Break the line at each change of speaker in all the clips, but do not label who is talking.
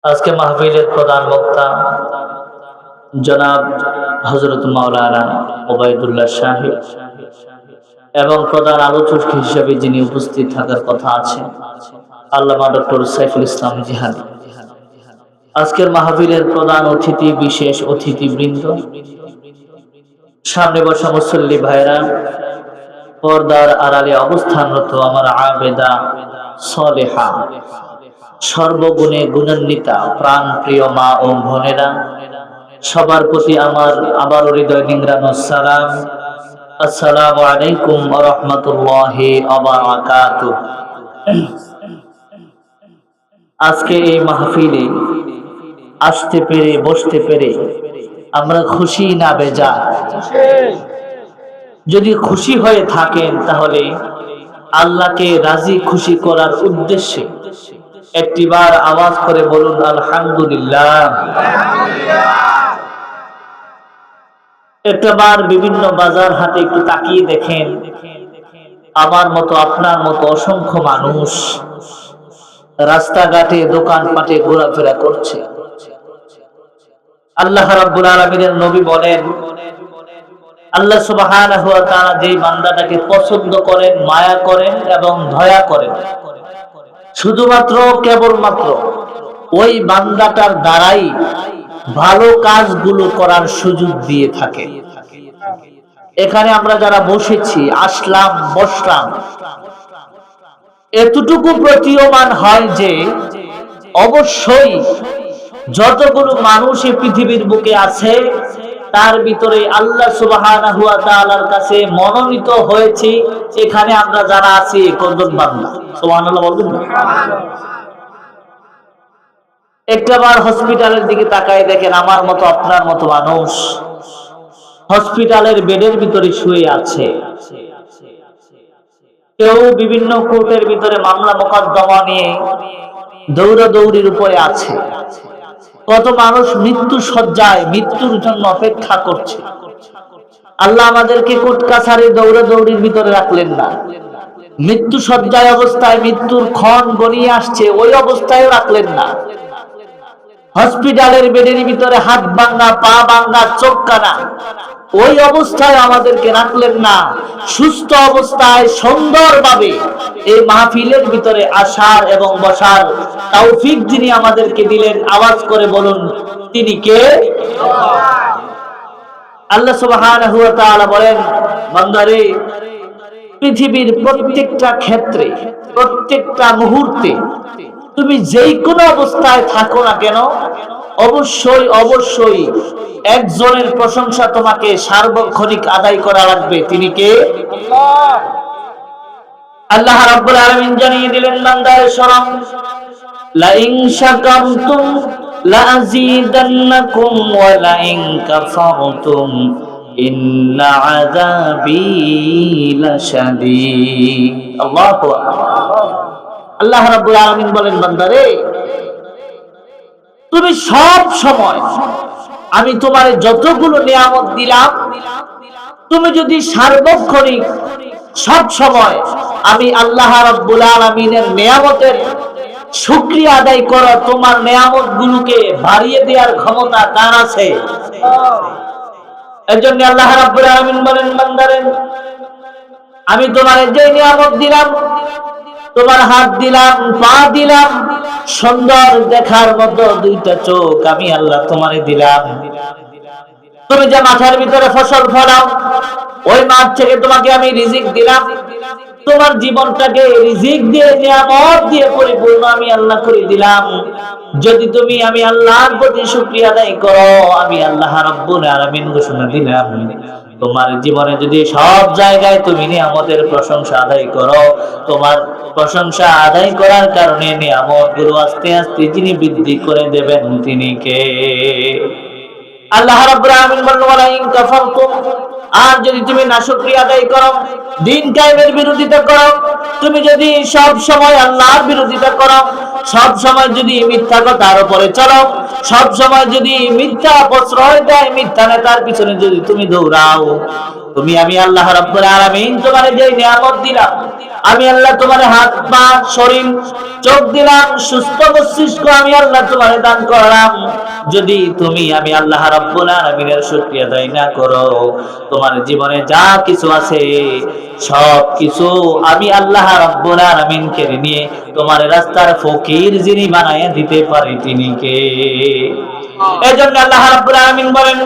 আজকে মাহফিলের প্রধান বক্তা জনাব হযরত মাওলানা ওবায়দুল্লাহ সাহেব এবং প্রধান আলোচক হিসেবে যিনি উপস্থিত থাকার কথা আছে আল্লামা ডক্টর সাইফুল ইসলাম জিহাদি। আজকের মাহফিলের প্রধান অতিথি, বিশেষ অতিথিবৃন্দ, সামনে বসা মুসল্লি ভাইরা, পর্দার আড়ালে অবস্থানরত আমার আবেদা সলেহা, সর্বগুণে গুণান্বিতা প্রাণ প্রিয় মা ও বোনেরা, সবার প্রতি আমার আবারও হৃদয় নিংড়ানো সালাম। আসসালামু আলাইকুম ওয়া রাহমাতুল্লাহি ওয়া বারাকাতুহু। আজকে এই মাহফিলে আসতে পেরে, বসতে পেরে আমরা খুশি না বেজার? যদি খুশি হয়ে থাকেন তাহলে আল্লাহকে রাজি খুশি করার উদ্দেশ্যে একটিবার আওয়াজ করে বলুন আলহামদুলিল্লাহ। একটাবার বিভিন্ন বাজার হাটে একটু তাকিয়ে দেখেন, আমার মতো আপনার মতো অসংখ্য মানুষ রাস্তাঘাটে দোকানপাটে ঘোরাফেরা করছে। আল্লাহ রাব্বুল আলামিনের নবী বলেন, আল্লাহ সুবহানাহু ওয়া তাআলা যেই বান্দাটাকে পছন্দ করেন, মায়া করেন এবং দয়া করেন, শুধুমাত্র কেবলমাত্র ওই বান্দাটার দ্বারাই ভালো কাজগুলো করার সুযোগ দিয়ে থাকে। এখানে আমরা যারা বসেছি, আসলাম, বসলাম, এতটুকু প্রতীয়মান হয় যে অবশ্যই যতগুলো মানুষ এই পৃথিবীর বুকে আছে তার ভিতরে আল্লাহ সুবহানাহু ওয়া তাআলার কাছে মনোনীত হয়েছি এখানে আমরা যারা আছি কতজন বান্দা? সুবহানাল্লাহ বলবেন না? একটাবার হসপিটালের দিকে তাকায় দেখেন, আমার মতো আপনার মতো মানুষ হসপিটালের বেডের ভিতরে শুয়ে আছে। কেউ বিভিন্ন কোর্টের ভিতরে মামলা মোকদ্দমা নিয়ে দৌড়াদৌড়ির উপরে আছে। কত মানুষ মৃত্যু শয্যায় মৃত্যুর জন্য অপেক্ষা করছে। আল্লাহ আমাদেরকে কোর্ট কাছারি দৌড়াদৌড়ির ভিতরে রাখলেন না, মৃত্যু শয্যায় অবস্থায় মৃত্যুর ক্ষণ গনিয়ে আসছে ওই অবস্থায় রাখলেন না। হসপিটালের বেডের ভিতরে হাত ভাঙা, পা ভাঙা, চোখ কানা ওই অবস্থায় আমাদেরকে রাখলেন না। সুস্থ অবস্থায় সুন্দরভাবে এই মাহফিলের ভিতরে আসার এবং বসার তৌফিক যিনি আমাদেরকে দিলেন, আওয়াজ করে বলুন তিনি কে? আল্লাহ সুবহানাহু ওয়া তাআলা বলেন, বান্দারে, পৃথিবীর প্রত্যেকটা ক্ষেত্রে, প্রত্যেকটা মুহূর্তে তুমি যেই কোনো অবস্থায় থাকো না কেন, অবশ্যই অবশ্যই একজনের প্রশংসা তোমাকে সার্বক্ষণিক আদায় করা লাগবে। তিনি কে? আল্লাহ রাব্বুল আলামিন জানিয়ে দিলেন, বান্দারে শোনো, লা ইন শাকারতুম লা আযীদান্নাকুম ওয়া লা ইন কাফারতুম ইন্না আযাবী লাশাদীদ। আল্লাহু আকবার। আল্লাহ রাব্বুল আলামিন বলেন, বান্দারে, তুমি সব সময় আমি তোমারে যতগুলো নিয়ামত দিলাম, তুমি যদি সার্বক্ষণিক সব সময় আমি আল্লাহ রাব্বুল আলামিনের নিয়ামতের শুকরিয়া আদায় করো, তোমার নিয়ামতগুলোকে বাড়িয়ে দেওয়ার ক্ষমতা কার আছে? এজন্য আল্লাহ রাব্বুল আলামিন বলেন, বান্দারে, আমি তোমারে যে নিয়ামত দিলাম, তোমার হাত দিলাম, পা দিলাম, সুন্দর দেখার মতো দুইটা চোখ আমি আল্লাহ তোমারে দিলাম। তুমি যে মাঠের ভিতরে ফসল ফলাও, ওই মাঠ থেকে তোমাকে আমি রিজিক দিলাম। তোমার জীবনটাকে রিজিক দিয়ে, নিয়ামত দিয়ে পরিপূর্ণ আমি আল্লাহ করে দিলাম। যদি তুমি আমি আল্লাহর প্রতি শুকরিয়া আদায় করো, আমি আল্লাহ রাব্বুল আলামিন ঘোষণা দিলাম, তোমার জীবনে যদি সব জায়গায় তুমি নিয়ামতের প্রশংসা আদায় করো, তোমার প্রশংসা আদায় করার কারণে নিয়ামতগুলো আস্তে আস্তে যিনি বৃদ্ধি করে দেবেন তিনি কে? আল্লাহ রাব্বুল আলামিন বলেন, ওয়ালা ইন কাফারতুম, আর যদি তুমি নাশুকরিয়া আদায় করো, দিন কায়েমের বিরোধিতা করো, তুমি যদি সব সময় আল্লাহর বিরোধিতা করো, সব সময় যদি মিথ্যা কথার উপরে চলো, সব সময় যদি মিথ্যা প্রশ্রয় দেয়, মিথ্যা নেতার পিছনে যদি তুমি দৌড়াও, তুমি আমি আল্লাহ রাব্বুল আলামিন তোমারে যে নিয়ামত দিলাম, আমি আল্লাহ তোমারে হাত পা শরীর চোখ দিলাম, সুস্থ মস্তিষ্ক আমি আল্লাহ তোমারে দান করলাম, যদি তুমি আমি আল্লাহ রাব্বুল আলামিনের শুকরিয়া আদায় না করো, তোমার জীবনে যা কিছু আছে সব কিছু আমি আল্লাহ রাব্বুল আলামিন কেড়ে নিয়ে তোমার রাস্তার ফকির যিনি বানায় দিতে পারে তিনি কে? এজন্য আল্লাহ রাব্বুল আলামিন বলেন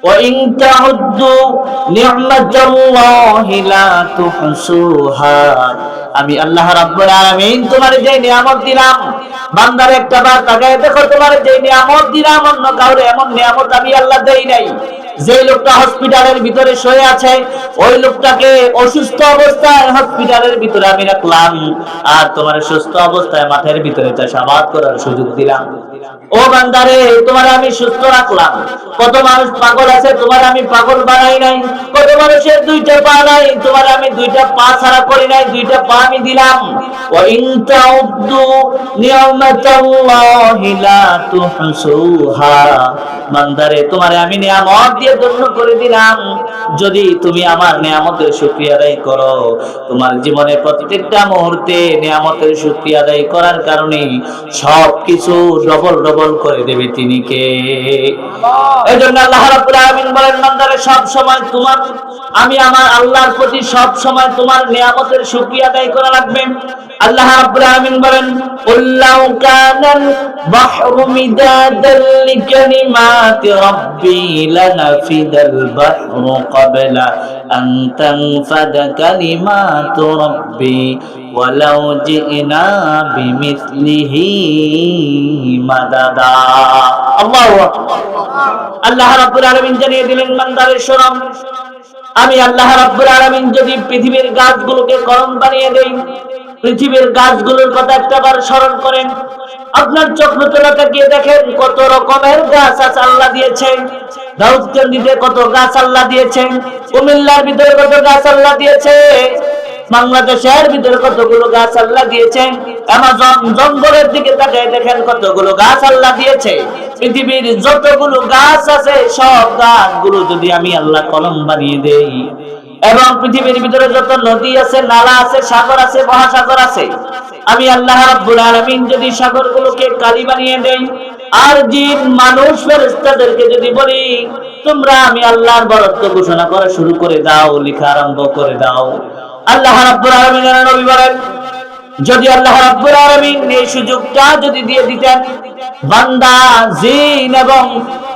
وَإِن تَعُدُّوا نِعْمَةَ اللَّهِ لَا تُحْصُوهَا আমি আল্লাহ রাব্বুল আলামিন তোমার যে নিয়ামত দিলাম, বান্দার একটা বার তাকায় দেখো, তোমার যে নিয়ামত দিলাম অন্য কাউরে এমন নিয়ামত আমি আল্লাহ দেই নাই। যে লোকটা হসপিটালের ভিতরে শুয়ে আছে, ওই লোকটাকে অসুস্থ অবস্থায় হসপিটালের ভিতরে আমি রাখলাম, আর তোমার সুস্থ অবস্থায় মাঠের ভিতরে চাষাবাদ করার সুযোগ দিলাম। ও বান্দারে, তোমার আমি সুস্থ রাখলাম। কত মানুষ পাগল আছে, তোমার আমি পাগল বানাই নাই। কত মানুষের দুইটা পা নাই, তোমার আমি দুইটা পা ছাড়া করি নাই, দুইটা পা আমি দিলাম। ওয়া ইন তাউদ্দু নি'মাতাল্লাহি লা তুহসুহা বান্দারে, তোমারে আমি নিয়ামত দিয়ে ধন্য করে দিলাম, যদি তুমি আমার নিয়ামতের শুকরিয়া আদায় করো, তোমার জীবনে প্রত্যেকটা মুহূর্তে নিয়ামতের শুকরিয়া আদায় করার কারণে সবকিছু ডবল ডবল করে দেবে তিনি কে? এজন্য আল্লাহ রাব্বুল আলামিন বলেন, বান্দারে সব সময় তোমার আমি আমার আল্লাহর প্রতি সব সময় তোমার নিয়ামতের শুকরিয়া আদায় করা লাগবে। আল্লাহ রাব্বুল আলামিন বলেন, কুল্লাউ কানাল বাহরু মিদাদাল লিকালিমাতি রাব্বি লানাফিদাল বাহরু ক্বাবলা আন তানফাদা কালিমাতু রাব্বি ওয়ালাউ জিনা বিমিসলিহি মাদাদা। আল্লাহু আকবার। আল্লাহ রাব্বুল আলামিন জানিয়ে দিলেন, বান্দারে শোনো, আমি আল্লাহ রাব্বুল আলামিন যদি পৃথিবীর গাছগুলোকে কলম বানিয়ে দেই, পৃথিবীর গাছগুলোর কথা একটাবার স্মরণ করেন, আপনার চোখে তাকিয়ে দেখেন কত রকমের গাছ আছে আল্লাহ দিয়েছেন। দাউদকান্দিতে কত গাছ আল্লাহ দিয়েছেন, কুমিল্লার ভিতরে কত গাছ আল্লাহ দিয়েছে, বাংলাদেশের ভিতরে কতগুলো গাছ আল্লাহ দিয়েছেন, অ্যামাজন জঙ্গলের দিকে তাকিয়ে দেখেন কতগুলো গাছ আল্লাহ দিয়েছে। পৃথিবীর যতগুলো গাছ আছে সব গাছগুলো যদি আমি আল্লাহ কলম বানিয়ে দেই, এবং পৃথিবীর ভিতরে যত নদী আছে, নালা আছে, সাগর আছে, মহাসাগর আছে, আমি আল্লাহ রাব্বুল আলামিন যদি সাগরগুলোকে কালি বানিয়ে দেই, আর জিন মানুষ ফেরেশতাদেরকে যদি বলি তোমরা আমি আল্লাহর বরত্ব ঘোষণা করা শুরু করে দাও, লেখা আরম্ভ করে দাও, আল্লাহ রাব্বুল আলামিনের নবী বলেন, যদি আল্লাহ রাব্বুল আলামিন এই সুযোগটা যদি দিয়ে দিতেন, বান্দা জিন এবং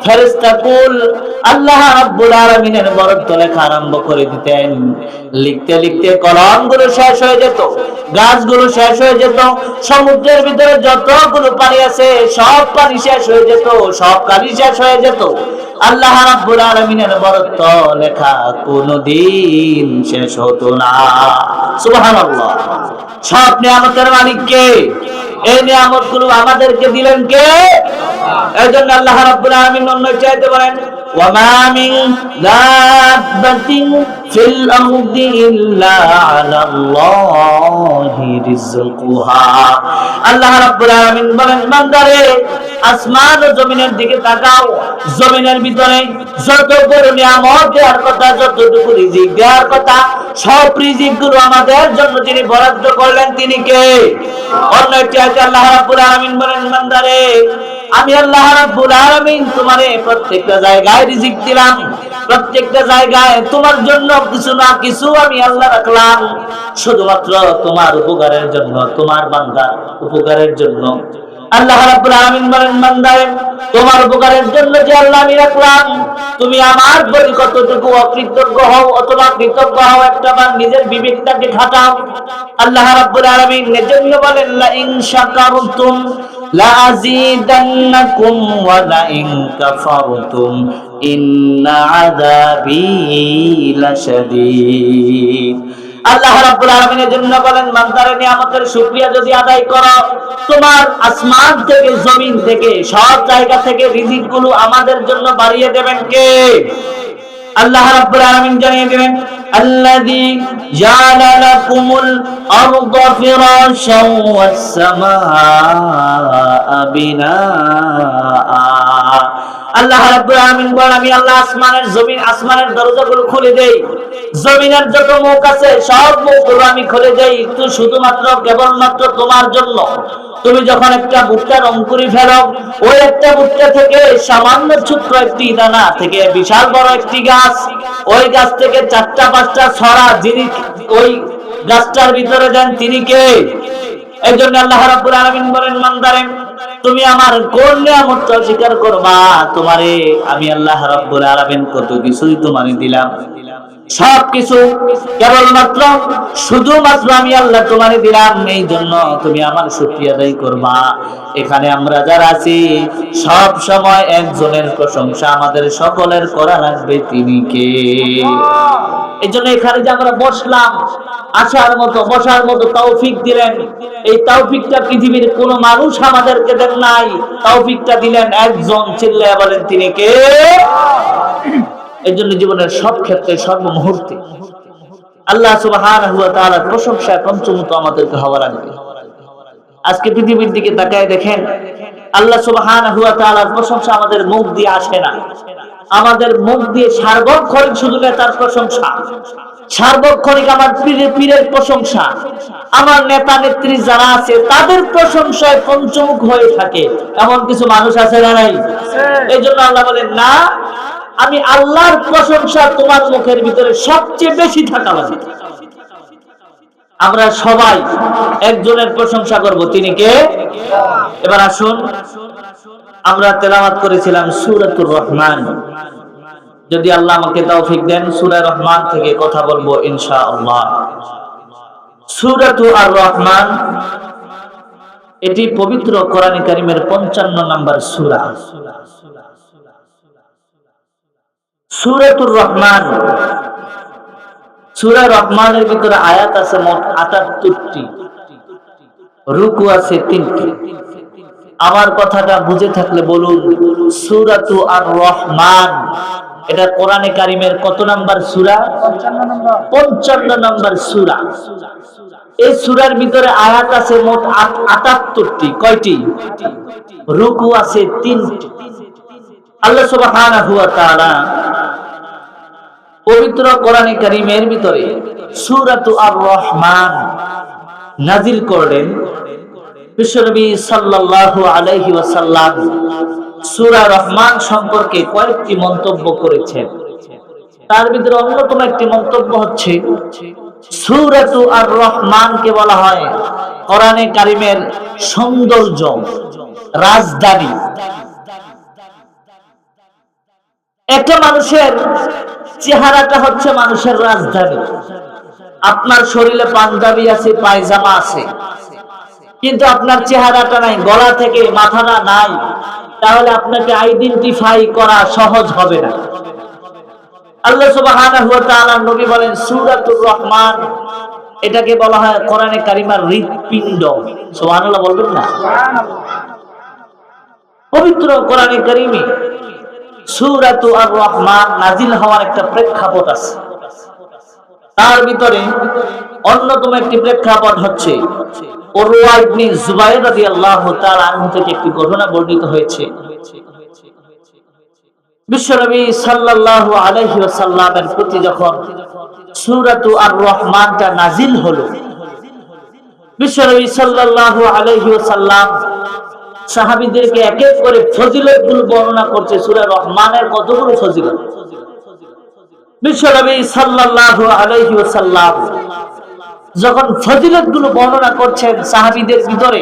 ফেরেশতাকুল আল্লাহ রাব্বুল আলামিনের বরত্ব লেখা আরম্ভ করে দিতেন, লিখতে লিখতে কলমগুলো শেষ হয়ে যেত, গাছগুলো শেষ হয়ে যেত, সমুদ্রের ভিতরে যতগুলো পানি আছে সব পানি শেষ হয়ে যেত, সব কালি শেষ হয়ে যেত, আল্লাহ রাব্বুল আলামিনের বরত্ব লেখা কোনদিন শেষ হতো না। সুবহানাল্লাহ। সব নিয়ামতের মালিক কে? এই নিয়ামতগুলো আমাদেরকে দিলেন কে? এজন্য আল্লাহ রাব্বুল আলামিন অন্য চাইতে বলেন, ওয়া মা মিন দাব্বাতিন ফিল আরদি ইল্লা আলাল্লাহি রিজকুহা। আল্লাহ রাব্বুল আলামিন বলেন, বান্দারে আসমান ও জমিনের দিকে তাকাও, জমিনের ভিতরে যতগুলো নিয়ামত দেওয়ার কথা, যতটুকু রিজিক দেওয়ার কথা, সব রিজিক গুলো আমাদের জন্য যিনি বরাদ্দ করলেন তিনি কে? অন্য একটি আয়াতে আল্লাহ রাব্বুল আলামিন বলেন, বান্দারে আমি আল্লাহ রাব্বুল আলামিন তোমারে প্রত্যেকটা জায়গায় রিজিক দিলাম, প্রত্যেকটা জায়গায় তোমার জন্য কিছু না কিছু আমি আল্লাহ রাখলাম, শুধুমাত্র তোমার উপকারের জন্য, তোমার বান্দার উপকারের জন্য। আল্লাহ রাব্বুল আলামিন বলেন, বান্দারে তোমার উপকারের জন্য যে আল্লাহ আমি রাখলাম, তুমি আমার প্রতি কতটুকু অকৃতজ্ঞ হও অথবা কৃতজ্ঞ হও, একটাবার নিজের বিবেকটাকে খাটাও। আল্লাহ রাব্বুল আলামিন এজন্য বলেন, লা ইন শাকারতুম লা আযীদান্নাকুম ওয়া লা ইন কাফারতুম ইন্না আযাবী লাশাদীদ। আল্লাহ রাব্বুল আলামিনের জন্য বলেন, বান্দারে নিয়ামতের শুকরিয়া যদি আদায় করো, তোমার আসমান থেকে জমিন থেকে সব জায়গা থেকে রিজিকগুলো আমাদের জন্য বাড়িয়ে দেবেন কে? আল্লাহ রাব্বুল আলামিন জানিয়ে দিলেন, আল্লাযী জাআলা লাকুমুল আরদা ফিরাশান ওয়াস সামাআ বিনাআ। আল্লাহ রাব্বুল আলামিন বলেন আমি আল্লাহ আসমানের দরজাগুলো খুলে দেই, জমিনের যত মুখ আছে সব মুখগুলো আমি খুলে দেই, একটু শুধুমাত্র কেবলমাত্র তোমার জন্য। তুমি যখন একটা ভুট্টার অঙ্কুরি ফেলো, ওই একটা ভুট্টা থেকে সামান্য ছোট্ট একটি দানা থেকে বিশাল বড় একটি গাছ, ওই গাছ থেকে 4টা-5টা ছড়া যিনি ওই গাছটার ভিতরে দেন তিনি কে? এই জন্য আল্লাহ রাব্বুল আলামিন বলেন বান্দারে তুমি আমার কোন নিয়ামতটা স্বীকার করবা? তোমারে আমি আল্লাহ রাব্বুল আলামিন কত কিছুই তোমারে দিলাম, সবকিছু কেবলমাত্র শুধুমাত্র আমি আল্লাহ তোমারে দিলাম, এই জন্য তুমি আমার শুকরিয়া আদায় করবা। এখানে আমরা যারা আছি সব সময় একজনের প্রশংসা আমাদের সকলের করা লাগবে, তিনি কে? এই জন্য এখানে যে আমরা বসলাম, বসার মতো তৌফিক দিলেন, এই তৌফিকটা পৃথিবীর কোন মানুষ আমাদেরকে দেন নাই, তৌফিকটা দিলেন একজন, চিল্লায়া বলেন তিনি কে? এই জন্য জীবনের সব ক্ষেত্রে সর্বমুহূর্তে আল্লাহ সুবহানাহু ওয়া তাআলার প্রশংসা পঞ্চমত আমাদেরকে হওয়া লাগবে। আজকে পৃথিবীর দিকে তাকায় দেখেন, আল্লাহ সুবহানাহু ওয়া তাআলার প্রশংসা আমাদের মুখ দিয়ে আসে না, আমাদের মুখ দিয়ে সার্বক্ষণিক শুধু তার প্রশংসা, সার্বক্ষণিক আমার পীরের প্রশংসা, আমার নেতা নেত্রী যারা আছে তাদের প্রশংসায় পঞ্চমুখ হয়ে থাকে, এমন কিছু মানুষ আছে না নাই? এই জন্য আল্লাহ বলেন না, আমি আল্লাহর প্রশংসা তোমার মুখের ভিতরে সবচেয়ে বেশি থাকা লাগে। আমরা সবাই একজনের প্রশংসা করব, তিনি কে? এবার আসুন, আমরা তেলাওয়াত করেছিলাম সূরাতুর রহমান। যদি আল্লাহ আমাকে তৌফিক দেন সূরা রহমান থেকে কথা বলবো ইনশাআল্লাহ। সূরাতু আর রহমান এটি পবিত্র কোরআন কারীমের 55 নম্বর সূরা। সূরাতুর রহমান, সূরা রহমানের ভিতরে আয়াত আছে মোট 78টি, রুকু আছে 3টি। আমার কথাটা বুঝে থাকলে বলুন, সূরাতু আর রহমান এটা কোরআনে কারীমের কত নাম্বার সূরা? 55 নম্বর সূরা। এই সূরার ভিতরে আয়াত আছে মোট 78টি। কয়টি? রুকু আছে 3টি। আল্লাহ সুবহানাহু ওয়া তাআলা পবিত্র কোরআনে কারীমের ভিতরে সূরাতু আর রহমান নাযিল করলেন। বিশ্বনবী সাল্লাল্লাহু আলাইহি ওয়াসাল্লাম সূরা রহমান সম্পর্কে কয়েকটি মন্তব্য করেছেন। তার ভিতরে অন্যতম একটি মন্তব্য হচ্ছে সূরাতু আর রহমানকে বলা হয় কোরআনে কারীমের সৌন্দর্য, রাজধানী। একটা মানুষের চেহারাটা হচ্ছে মানুষের রাজধানী। আপনার শরীরে পাঞ্জাবি আছে, পায়জামা আছে, কিন্তু আপনার চেহারাটা নাই, গলা থেকে মাথাটা নাই, তাহলে আপনাকে আইডেন্টিফাই করা সহজ হবে না। আল্লাহ সুবহানাহু ওয়া তাআলা নবী বলেন সূরাতুর রহমান এটাকে বলা হয় কোরআনে কারীমের হৃৎপিণ্ড। সুবহানাল্লাহ বলবেন না? পবিত্র কোরআনে কারীমে সূরাতু আর রহমান নাযিল হওয়ার একটা প্রেক্ষাপট আছে। তার ভিতরে অন্যতম একটি প্রেক্ষাপট হচ্ছে উরওয়া ইবনে যুবাইর রাদিয়াল্লাহু তাআলা আনহু থেকে একটি ঘটনা বর্ণিত হয়েছে। বিশ্বনবী সাল্লাল্লাহু আলাইহি ওয়াসাল্লামের প্রতি যখন সূরাতু আর রহমানটা নাযিল হলো, বিশ্বনবী সাল্লাল্লাহু আলাইহি ওয়াসাল্লাম সাহাবীদেরকে এক এক করে ফজিলতগুলো বর্ণনা করছে। সূরা রহমানের কতগুলো ফজিলত। বিশ্বনবী সাল্লাল্লাহু আলাইহি ওয়াসাল্লাম যখন ফজিলতগুলো বর্ণনা করছেন, সাহাবীদের ভিতরে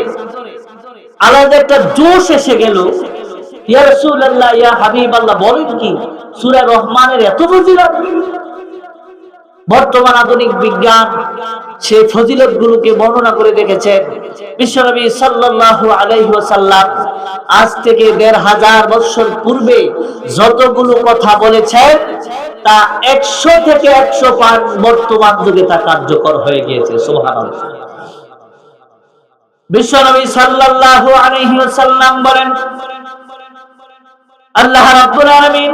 আলাদা একটা জোশ এসে গেল। ইয়া রাসূলুল্লাহ, ইয়া হাবিবাল্লাহ, বলেন কি সূরা রহমানের এত ফজিলত? বর্তমান আধুনিক বিজ্ঞান সেই ফজিলতগুলোকে বর্ণনা করে দেখেছেন। বিশ্বনবী সাল্লাল্লাহু আলাইহি ওয়াসাল্লাম আজ থেকে ১৫০০ বছর পূর্বে যতগুলো কথা বলেছেন তা ১০০ থেকে ১০৫ বর্তমান যুগে তা কার্যকর হয়ে গিয়েছে। সুবহানাল্লাহ। বিশ্বনবী সাল্লাল্লাহু আলাইহি ওয়াসাল্লাম বলেন, আল্লাহ রাব্বুল আলামিন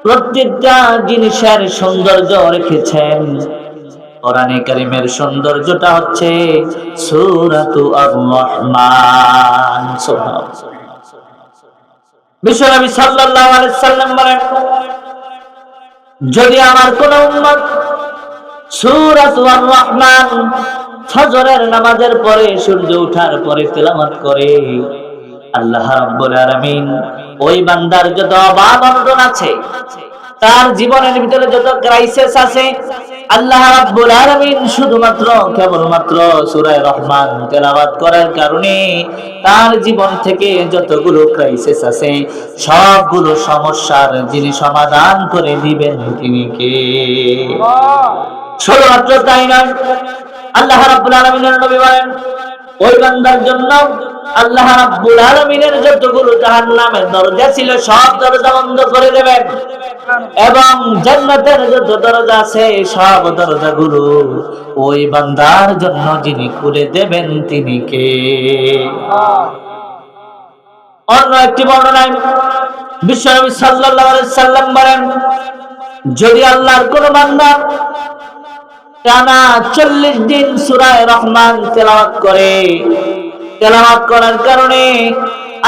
প্রত্যেকটা জিনিসের সৌন্দর্য রেখেছেন। কোরআনে কারীমের সৌন্দর্যটা হচ্ছে সূরাতু আর রহমান। সুবহানাল্লাহ। বিশ্বনবী সাল্লাল্লাহু আলাইহি সাল্লাম বলেন, যদি আমার কোন উম্মত সূরাতুর রহমান ফজরের নামাজের পরে সূর্য ওঠার পরে তেলাওয়াত করে, আল্লাহ রাব্বুল আলামিন ওই বান্দার যত অভাব অনটন আছে, তার জীবনের ভিতরে যত ক্রাইসিস আছে, আল্লাহ রাব্বুল আলামিন শুধুমাত্র কেবলমাত্র সূরা রহমান তেলাওয়াত করার কারণে তার জীবন থেকে যতগুলো ক্রাইসিস আছে সবগুলো সমস্যার যিনি সমাধান করে দিবেন তিনি কে? শুধুমাত্র তাই নয়, আল্লাহ রাব্বুল আলামিনের নবী বলেন, ওই বান্দার জন্য আল্লাহ রাব্বুল আলামিনের যতগুলো জাহান্নামের দরজা ছিল সব দরজা বন্ধ করে দেবেন, এবং জান্নাতের যত দরজা আছে সব দরজাগুলো ওই বান্দার জন্য যিনি খুলে দেবেন তিনি কে? অন্য একটি বর্ণনায় বিশ্বনবী সাল্লাল্লাহু আলাইহি সাল্লাম বলেন, যদি আল্লাহর কোন বান্দা টানা 40 দিন সূরা রহমান তেলাওয়াত করে, তেলাওয়াত করার কারণে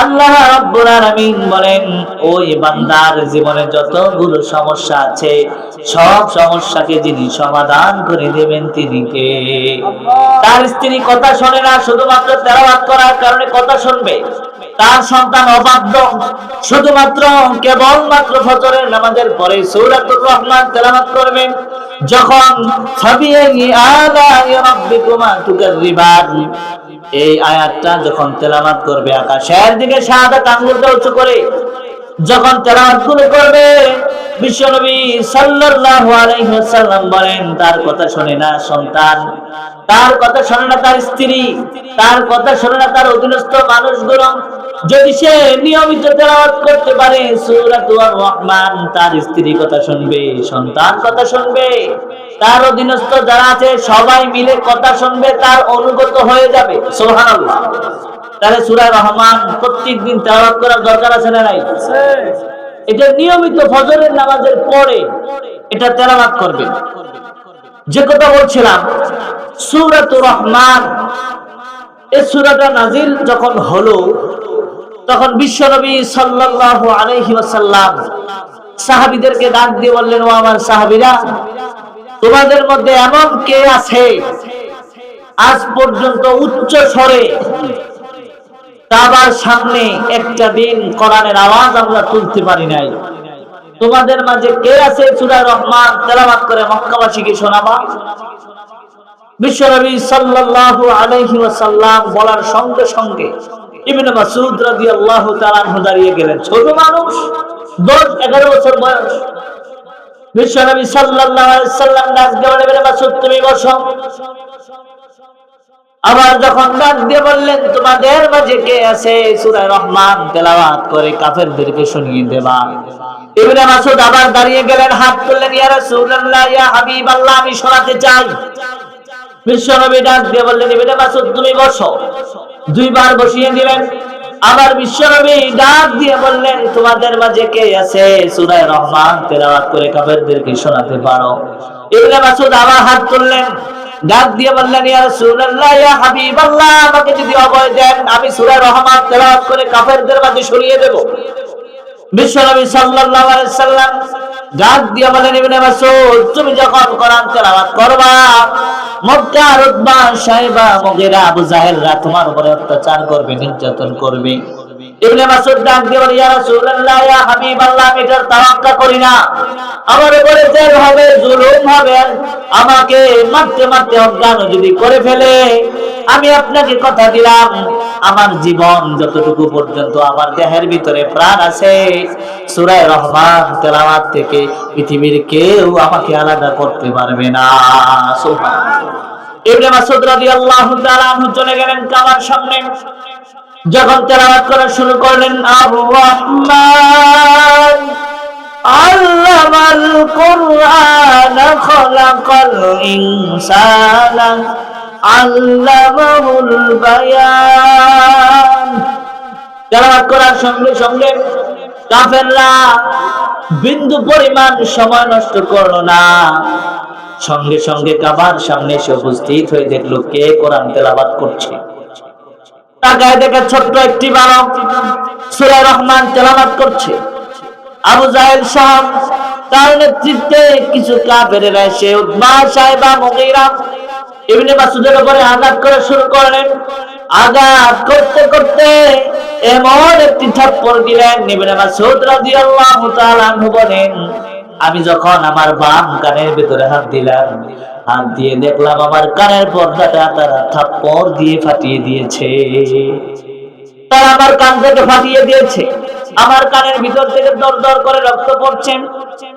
আল্লাহ রাব্বুল আলামিন বলেন ওই বান্দার জীবনে যতগুলো সমস্যা আছে সব সমস্যাকে যিনি সমাধান করে দেবেন তিনি কে? তার স্ত্রী কথা শোনে না, শুধুমাত্র তেলাওয়াত করার কারণে কথা শুনবে। তার সন্তান অবাধ্য, শুধুমাত্র কেবলমাত্র ফজরের নামাজের পরে সূরাতুর রহমান তেলাওয়াত করবে। যখন ফাবিআইয়ি আলা'i রাব্বিকুমা তুকাযযিবান, এই আয়াতটা যখন তেলাওয়াত করবে আকাশের দিকে শাহাদাত আঙ্গুলটা উঁচু করে যখন তেলাওয়াত করবে, বিশ্বনবী সাল্লাল্লাহু আলাইহি ওয়াসাল্লাম বলেন তার কথা শুনে না সন্তান, তার কথা শুনে না তার স্ত্রী, তার কথা শুনে না তার অধীনস্থ মানুষগুলো, যদি সে নিয়মিত তেলাওয়াত করতে পারে সূরাতুর রহমান, তার স্ত্রী কথা শুনবে, সন্তান কথা শুনবে, তার অধীনস্থ যারা আছে সবাই মিলে কথা শুনবে, তার অনুগত হয়ে যাবে। সুবহানাল্লাহ। তাহলে সূরা রহমান প্রত্যেকদিন তেলাওয়াত করার দরকার আছে না নাই? এটা নিয়মিত ফজরের নামাজের পরে এটা তেলাওয়াত করবে। যে কথা বলছিলাম, সূরাতুর রহমান এই সূরাটা নাজিল যখন হলো তখন বিশ্বনবী সাল্লাল্লাহু আলাইহি ওয়াসাল্লাম সাহাবীদেরকে ডাক দিয়ে বললেন, ও আমার সাহাবীরা, তোমাদের মধ্যে এমন কে আছে আজ পর্যন্ত উচ্চ স্বরে কাবার সামনে একটা দিন কোরআনের আওয়াজ আমরা তুলতে পারি নাই? তোমাদের মাঝে কে আছে সূরা রহমান তেলাওয়াত করে মক্কাবাসীকে শোনাবা? বিশ্বনবী সাল্লাল্লাহু আলাইহি ওয়াসাল্লাম বলার সঙ্গে সঙ্গে ইবনে মাসউদ রাদিয়াল্লাহু তাআলা আনহু দাঁড়িয়ে গেলেন। ছোট মানুষ, 10-11 বছর বয়স। বিশ্বনবী সাল্লাল্লাহু আলাইহি ওয়াসাল্লাম ডাক দিয়ে বললেন, ইবনে মাসউদ তুমি বসো। আবার যখন ডাক দিয়ে বললেন, তোমাদের মাঝে কে আছে সূরা রহমান তেলাওয়াত করে কাফেরদেরকে শুনিয়ে দেবা? ইবনে মাসউদ আবার দাঁড়িয়ে গেলেন, হাত তুললেন, ইয়া রাসূলুল্লাহ, ইয়া হাবিবাল্লাহ, আমি শোনাতে চাই। বিশ্বনবী ডাক দিয়ে বললেন, ইবনে মাসউদ তুমি বসো। 2 বার বসিয়ে দিলেন। আবার বিশ্বনবী ডাক দিয়ে বললেন, তোমাদের মাঝে কে আছে সূরা রহমান তেলাওয়াত করে কাফেরদেরকে শোনাতে পারো? ইবনে মাসউদ আবার হাত তুললেন, ডাক দিয়ে বললেন, ইয়া রাসূলুল্লাহ, ইয়া হাবিবাল্লাহ, আমাকে যদি অভয় দেন আমি সূরা রহমান তেলাওয়াত করে কাফেরদের মাঝে শুনিয়ে দেব। বিশ্বনবী সাল্লাল্লাহু আলাইহি সাল্লাম ডাক দিয়ে বলেন, ইবনে মাসউদ তুমি যখন কোরআন তেলাওয়াত করবা, মক্কার উতবা, শাইবা, মুগীরা, আবু জাহেলরা তোমার উপরে অত্যাচার করবে, নির্যাতন করবে। ইবনে মাসউদ ডাক দিয়ে বলে, ইয়া রাসূলুল্লাহ, ইয়া হাবিবাল্লাহ, আমি এটার তাওয়াক্কা করি না। আমার উপরে জেল হবে, জুলুম হবে, আমাকে মারতে মারতে অজ্ঞান যদি করে ফেলে, আমি আপনাকে কথা দিলাম আমার জীবন যতটুকু পর্যন্ত আমার দেহের ভিতরে প্রাণ আছে সূরা রহমান তেলাওয়াত থেকে পৃথিবীর কেউ আমাকে আলাদা করতে পারবে না। সুবহানাল্লাহ। ইবনে মাসউদ রাদিয়াল্লাহু তাআলা আনহু চলে গেলেন কাবার সামনে। যখন তেলাওয়াত করা শুরু করলেন, আর রহমান আল্লামাল কুরআন খালাকাল ইনসানা আল্লামাহুল বায়ান। তেলাওয়াত করার সঙ্গে সঙ্গে কাফেররা বিন্দু পরিমাণ সময় নষ্ট করলো না, সঙ্গে সঙ্গে কাবার সামনে এসে উপস্থিত হয়ে দেখলো কে কোরআন তেলাওয়াত করছে। তাকায় দেখে ছোট্ট একটি বালক সূরা রহমান তেলাওয়াত করছে। আবু জাহেল সহ তার নেতৃত্বে কিছু কাফেরেরা এসে উতবা সাহেবা মুগীরা ইবনে মাসউদের উপরে আঘাত করা শুরু করলেন। আঘাত করতে করতে এমন একটি থাপ্পড় দিলেন, ইবনে মাসউদ রাদিয়াল্লাহু তাআলা আনহু বলেন, আমি যখন আমার বাম কানের ভিতরে হাত দিলাম, হাত দিয়ে দেখলাম আমার কানের পর্দাটা তারা থাপ্পড় দিয়ে ফাটিয়ে দিয়েছে। তারা আমার কান থেকে ফাটিয়ে দিয়েছে, আমার কানের ভিতর থেকে দরদর করে রক্ত পড়ছে।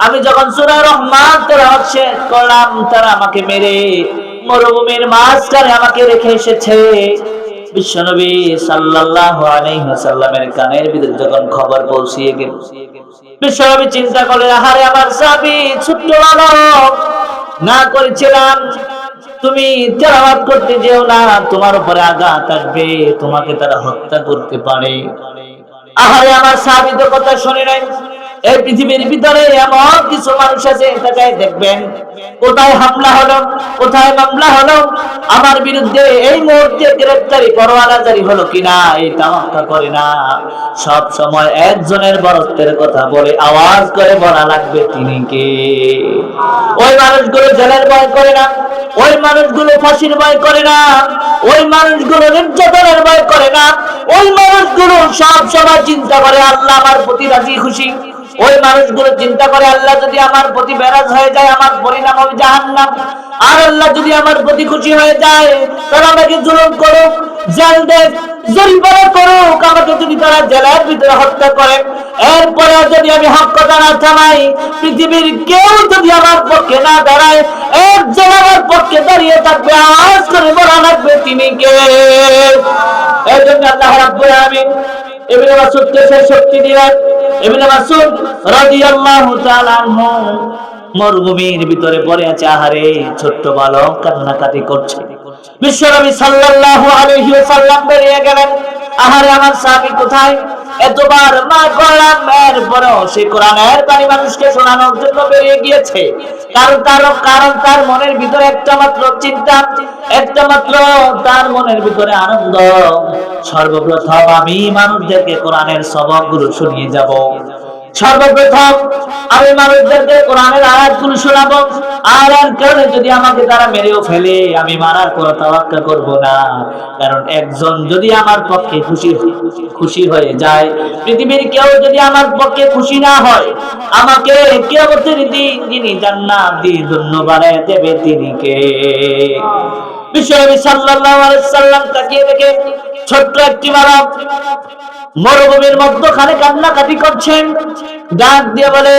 আমি যখন সূরা রহমান তেলাওয়াত শেষ করলাম, তারা আমাকে মেরে মরুভূমির মাঝখানে আমাকে রেখে এসেছে। বিশ্বনবী সাল্লাল্লাহু আলাইহি ওয়াসাল্লামের কানের ভিতর যখন খবর পৌঁছিয়ে গেল, বিশ্বনবী চিন্তা করলেন, আহারে আমার সাহাবী ছোট্ট বালক, না করেছিলাম তুমি তেলাওয়াত করতে যেও না, তোমার উপরে আঘাত আসবে, তোমাকে তারা হত্যা করতে পারে। আহারে আমার সাহাবী তো কথা শুনে নাই। এই পৃথিবীর ভিতরে এমন কিছু মানুষ আছে, তাকায় দেখবেন কোথায় হামলা হলো, কোথায় মামলা হলো, আমার বিরুদ্ধে এই মুহূর্তে গ্রেফতারি পরোয়ানা জারি হলো কিনা এই তামাক্কা করে না। সব সময় একজনের বরত্বের কথা বলে আওয়াজ করে বলা লাগবে তিনি কে। ওই মানুষগুলো জেলের ভয় করে না, ওই মানুষগুলো ফাঁসির ভয় করে না, ওই মানুষগুলো নির্যাতনের ভয় করে না, ওই মানুষগুলো সব সময় চিন্তা করে আল্লাহ আমার প্রতি রাজি খুশি। ওই মানুষগুলো চিন্তা করে আল্লাহ যদি আমার প্রতি বেরাজ হয়ে যায় আমার পরিণাম হবে জাহান্নাম, আর আল্লাহ যদি আমার প্রতি খুশি হয়ে যায় তারা আমাকে জুলুম করুক, জেল দেখ, জরিমানা করুক, আমাকে যদি তারা জেলের ভিতরে হত্যা করে, এরপরে যদি আমি হক কথা না থামাই, পৃথিবীর কেউ যদি আমার পক্ষে না দাঁড়ায়, একজন আমার পক্ষে দাঁড়িয়ে থাকবে, আওয়াজ করে বলা লাগবে তিনি কে। এই জন্য আল্লাহ রাব্বুল আলামিন ইবনে মাসউদকে সেই শক্তি দিলেন। ইবনে মাসউদ রাদিয়াল্লাহু তাআলা আনহু মরুভূমির ভিতরে পড়ে আছে, আহারে ছোট্ট বালক কান্নাকাটি করছে। বিশ্বনবী সাল্লাল্লাহু আলাইহি ওয়াসাল্লাম বেরিয়ে গেলেন, আহারে আমার সাহাবী কোথায়? এতবার মা করলাম, এরপরেও সে কোরআনের বাণী মানুষকে শোনানোর জন্য বেরিয়ে গিয়েছে। কারণ তার মনের ভিতরে একটা মাত্র চিন্তা, একটা মাত্র তার মনের ভিতরে আনন্দ। সর্বপ্রথম আমি মানুষদেরকে কোরআনের সবকগুলো শুনিয়ে যাব, সর্বপ্রথম আমি মানুষদেরকে কোরআনের আয়াতগুলো শোনাবো, আর এর কারণে যদি আমাকে তারা মেরেও ফেলে আমি মারার কোনো তাওয়াক্কা করব না। কারণ একজন যদি আমার পক্ষে খুশি হয়ে যায়, পৃথিবীর কেউ যদি আমার পক্ষে খুশি না হয়, আমাকে কিয়ামতের দিন যিনি জান্নাত দিয়ে ধন্যবাদ দেবে তিনি কে? বিশ্বনবী সাল্লাল্লাহু আলাইহি সাল্লাম তাকিয়ে দেখে ছোট্ট একটি বালক মরুভূমির মধ্যখানে কান্নাকাটি করছেন। ডাক দিয়ে বলে,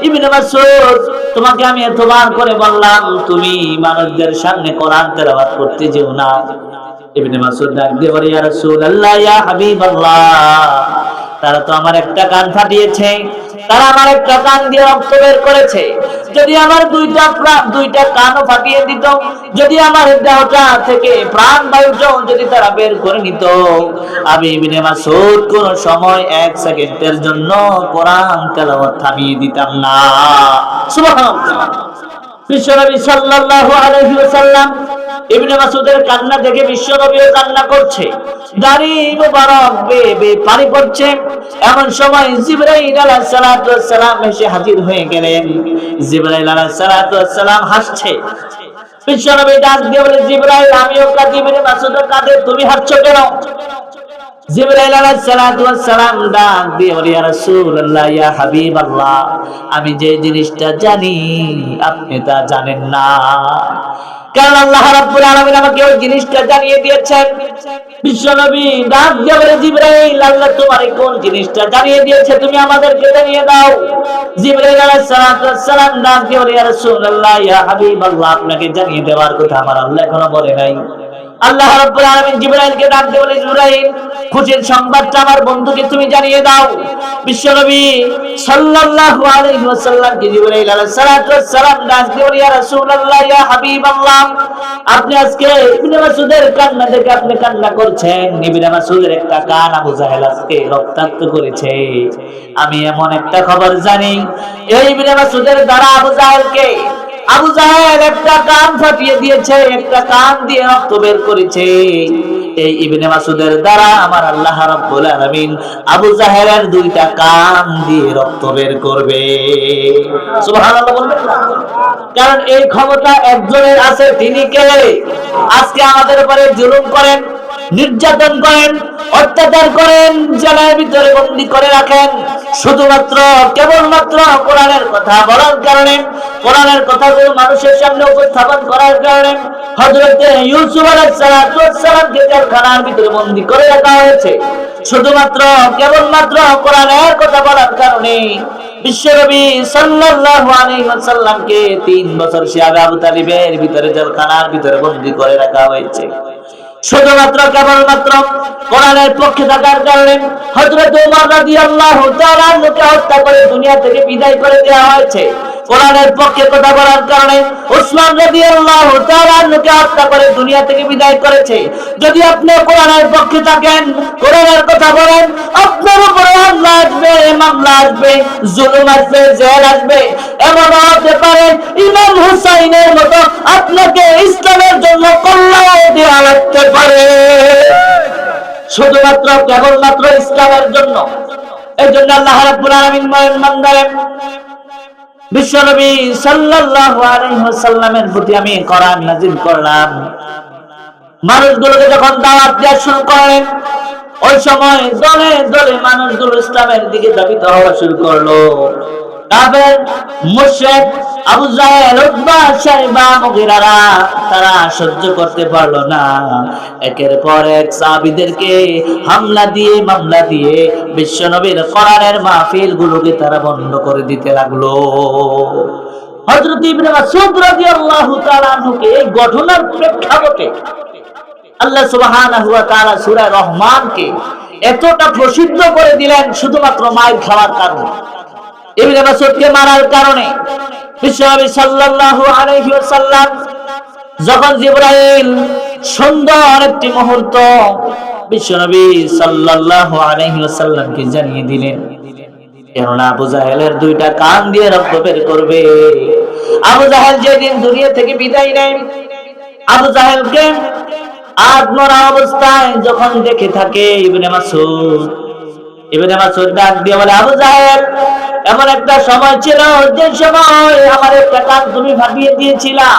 ইবনে মাসউদ তোমাকে আমি এতবার করে বললাম তুমি মানুষদের সামনে কোরআন তেলাওয়াত করতে যেও না। ইবনে মাসউদ ডাক দিয়ে বলে, ইয়া রাসূলুল্লাহ, ইয়া হাবিবাল্লাহ, তারা তো আমার একটা কান ফাটিয়েছে, তারা আমার একটা কান দিয়ে রক্ত বের করেছে। যদি আমার দুইটা কানও ফাটিয়ে দিত, যদি আমার দেহটা থেকে প্রাণ বায়ুটা যদি তারা বের করে নিত, আমি ইবনে মাসউদ কোন সময় এক সেকেন্ডের জন্য কোরআন তেলাওয়াত থামিয়ে দিতাম না। সুবহানাল্লাহ। বিশ্বনবী সাল্লাল্লাহু আলাইহি ওয়াসাল্লাম ইবনে মাসউদের কান্না দেখে বিশ্বনবীও কান্না করছে, দাড়ি মোবারক বেয়ে পানি পড়ছে। এমন সময় জিবরাইল আলাইহিস সালাতু ওয়াস সালাম এসে হাজির হয়ে গেলেন। জিবরাইল আলাইহিস সালাতু ওয়াস সালাম হাসছে। বিশ্বনবী ডাক দিয়ে বলে, জিবরাইল আমিও কাঁদি, ইবনে মাসউদও কাঁদে, তুমি হাসছো কেন? জিবরাইল আলাইহিস সালাতু ওয়াস সালাম ডাক দিয়ে বলে, ইয়া রাসূলুল্লাহ, ইয়া হাবিবাল্লাহ, আমি যে জিনিসটা জানি আপনি তা জানেন না। কারণ আল্লাহ রাব্বুল আলামিন আমাকে ওই জিনিসটা জানিয়ে দিয়েছেন। বিশ্বনবী ডাক দিয়ে বলে, জিবরাইল আল্লাহ তোমার কোন জিনিসটা জানিয়ে দিয়েছে তুমি আমাদেরকে জানিয়ে দাও। জিবরাইল আলাইহিস সালাতু ওয়াস সালাম ডাক দিয়ে বলে, ইয়া রাসূলুল্লাহ, ইয়া হাবিবাল্লাহ, আপনাকে জানিয়ে দেওয়ার কথা আমার আল্লাহ এখনো বলে নাই। আল্লাহ রাব্বুল আলামিন জিবরাইলকে ডাক দিয়ে বলে, জিবরাইল খুশির সংবাদটা আমার বন্ধুকে তুমি জানিয়ে দাও। বিশ্বনবী সাল্লাল্লাহু আলাইহি ওয়াসাল্লামকে জিবরাইল আলাইহিস সালাতু ওয়াস সালাম ডাক দিয়ে বলে, ইয়া রাসূলুল্লাহ, ইয়া হাবিবাল্লাহ, আপনি আজকে ইবনে মাসউদের কান্না দেখে আপনি কান্না করছেন। ইবনে মাসউদের একটা কান আবু জাহেল আজকে রক্তাক্ত করেছে। আমি এমন একটা খবর জানি, এই ইবনে মাসউদের দ্বারা আবু জাহেলকে আবু জাহেল একটা কান ফাটিয়ে দিয়েছে, একটা কান দিয়ে রক্ত বের করেছে। এই ইবনে মাসউদের দ্বারা আমার আল্লাহ রাব্বুল আলামিন আবু জাহেলের দুইটা কান দিয়ে রক্ত বের করবে। সুবহানাল্লাহ বলবেন না? কারণ এই ক্ষমতা একজনের আছে, তিনি কে? আজকে আমাদের উপরে জুলুম করেন, নির্যাতন করেন, অত্যাচার করেন, জেলের ভিতরে বন্দী করে রাখেন, শুধুমাত্র কেবলমাত্র কোরআনের কথা বলার কারণে, কোরআনের কথাগুলো মানুষের সামনে উপস্থাপন করার কারণে হযরত ইউসুফ আলাইহিস সালামকে জেলখানার ভিতরে বন্দী করে রাখা হয়েছে। শুধুমাত্র কেবলমাত্র কোরআনের কথা বলার কারণে বিশ্বনবী সাল্লাল্লাহু আলাইহি ওয়াসাল্লামকে 3 বছর শিয়াবে আবু তালিবের ভিতরে জেলখানার ভিতরে বন্দী করে রাখা হয়েছে। শুধুমাত্র কেবলমাত্র কোরআনের পক্ষে থাকার কারণে হযরত ওমর রাদিয়াল্লাহু তাআলা আনহুকে হত্যা করে দুনিয়া থেকে বিদায় করে দেওয়া হয়েছে। কোরআনের পক্ষে কথা বলার কারণে উসমান রাদিয়াল্লাহু তাআলা আনহুকে হত্যা করে দুনিয়া থেকে বিদায় করেছে। যদি আপনি কোরআনের পক্ষে থাকেন, কোরআনের কথা বলেন, আপনার উপরে হামলা আসবে, মামলা আসবে, জুলুম আসবে, জেল আসবে। এমন হতে পারে ইমাম হুসাইনের মতো আপনাকে ইসলামের জন্য কল্যাণ দেওয়া লাগতে পারে, শুধুমাত্র কেবলমাত্র ইসলামের জন্য। এই জন্য আল্লাহ রাব্বুল আলামিন বলেন, বিশ্বনবী সাল্লাল্লাহু আলাইহি ওয়াসাল্লামের প্রতি আমি কোরআন নাযিল করলাম। মানুষগুলোকে যখন দাওয়াত দেওয়া শুরু করেন, ওই সময় দলে দলে মানুষগুলো ইসলামের দিকে ধাবিত হওয়া শুরু করলো। কাফের, মুশরিক, আবু জাহেল, উতবা, শাইবা, মুগীরারা তারা সহ্য করতে পারলো না। একের পর এক সাহাবীদেরকে হামলা দিয়ে, মামলা দিয়ে বিশ্বনবীর কোরআনের মাহফিল গুলোকে তারা বন্ধ করে দিতে লাগলো। হযরত ইবনে মাসউদ রাদিয়াল্লাহু তাআলা আনহুকে এই ঘটনার প্রেক্ষাপটে আল্লাহ সুবহানাহু ওয়া তাআলা সূরা রহমানকে এতটা প্রসিদ্ধ করে দিলেন শুধুমাত্র মাইর খাওয়ার কারণে। ইবনে মাসউদকে মারার কারণে বিশ্বনবী সাল্লাল্লাহু আলাইহি ওয়াসাল্লাম যখন জিবরাইল সুন্দর একটি মুহূর্ত বিশ্বনবী সাল্লাল্লাহু আলাইহি ওয়াসাল্লামকে জানিয়ে দিলেন, কেননা আবু জাহেলের দুইটা কান দিয়ে রক্ত বের করবে। আবু জাহেল যেদিন দুনিয়া থেকে বিদায় নেয়, আবু জাহেলকে আত্মরা অবস্থায় যখন দেখে থাকে ইবনে মাসউদ ডাক দিয়ে বলে, আবু জাহেল, এমন একটা সময় ছিল যে সময় আমার একটা কান তুমি ফাটিয়ে দিয়েছিলা,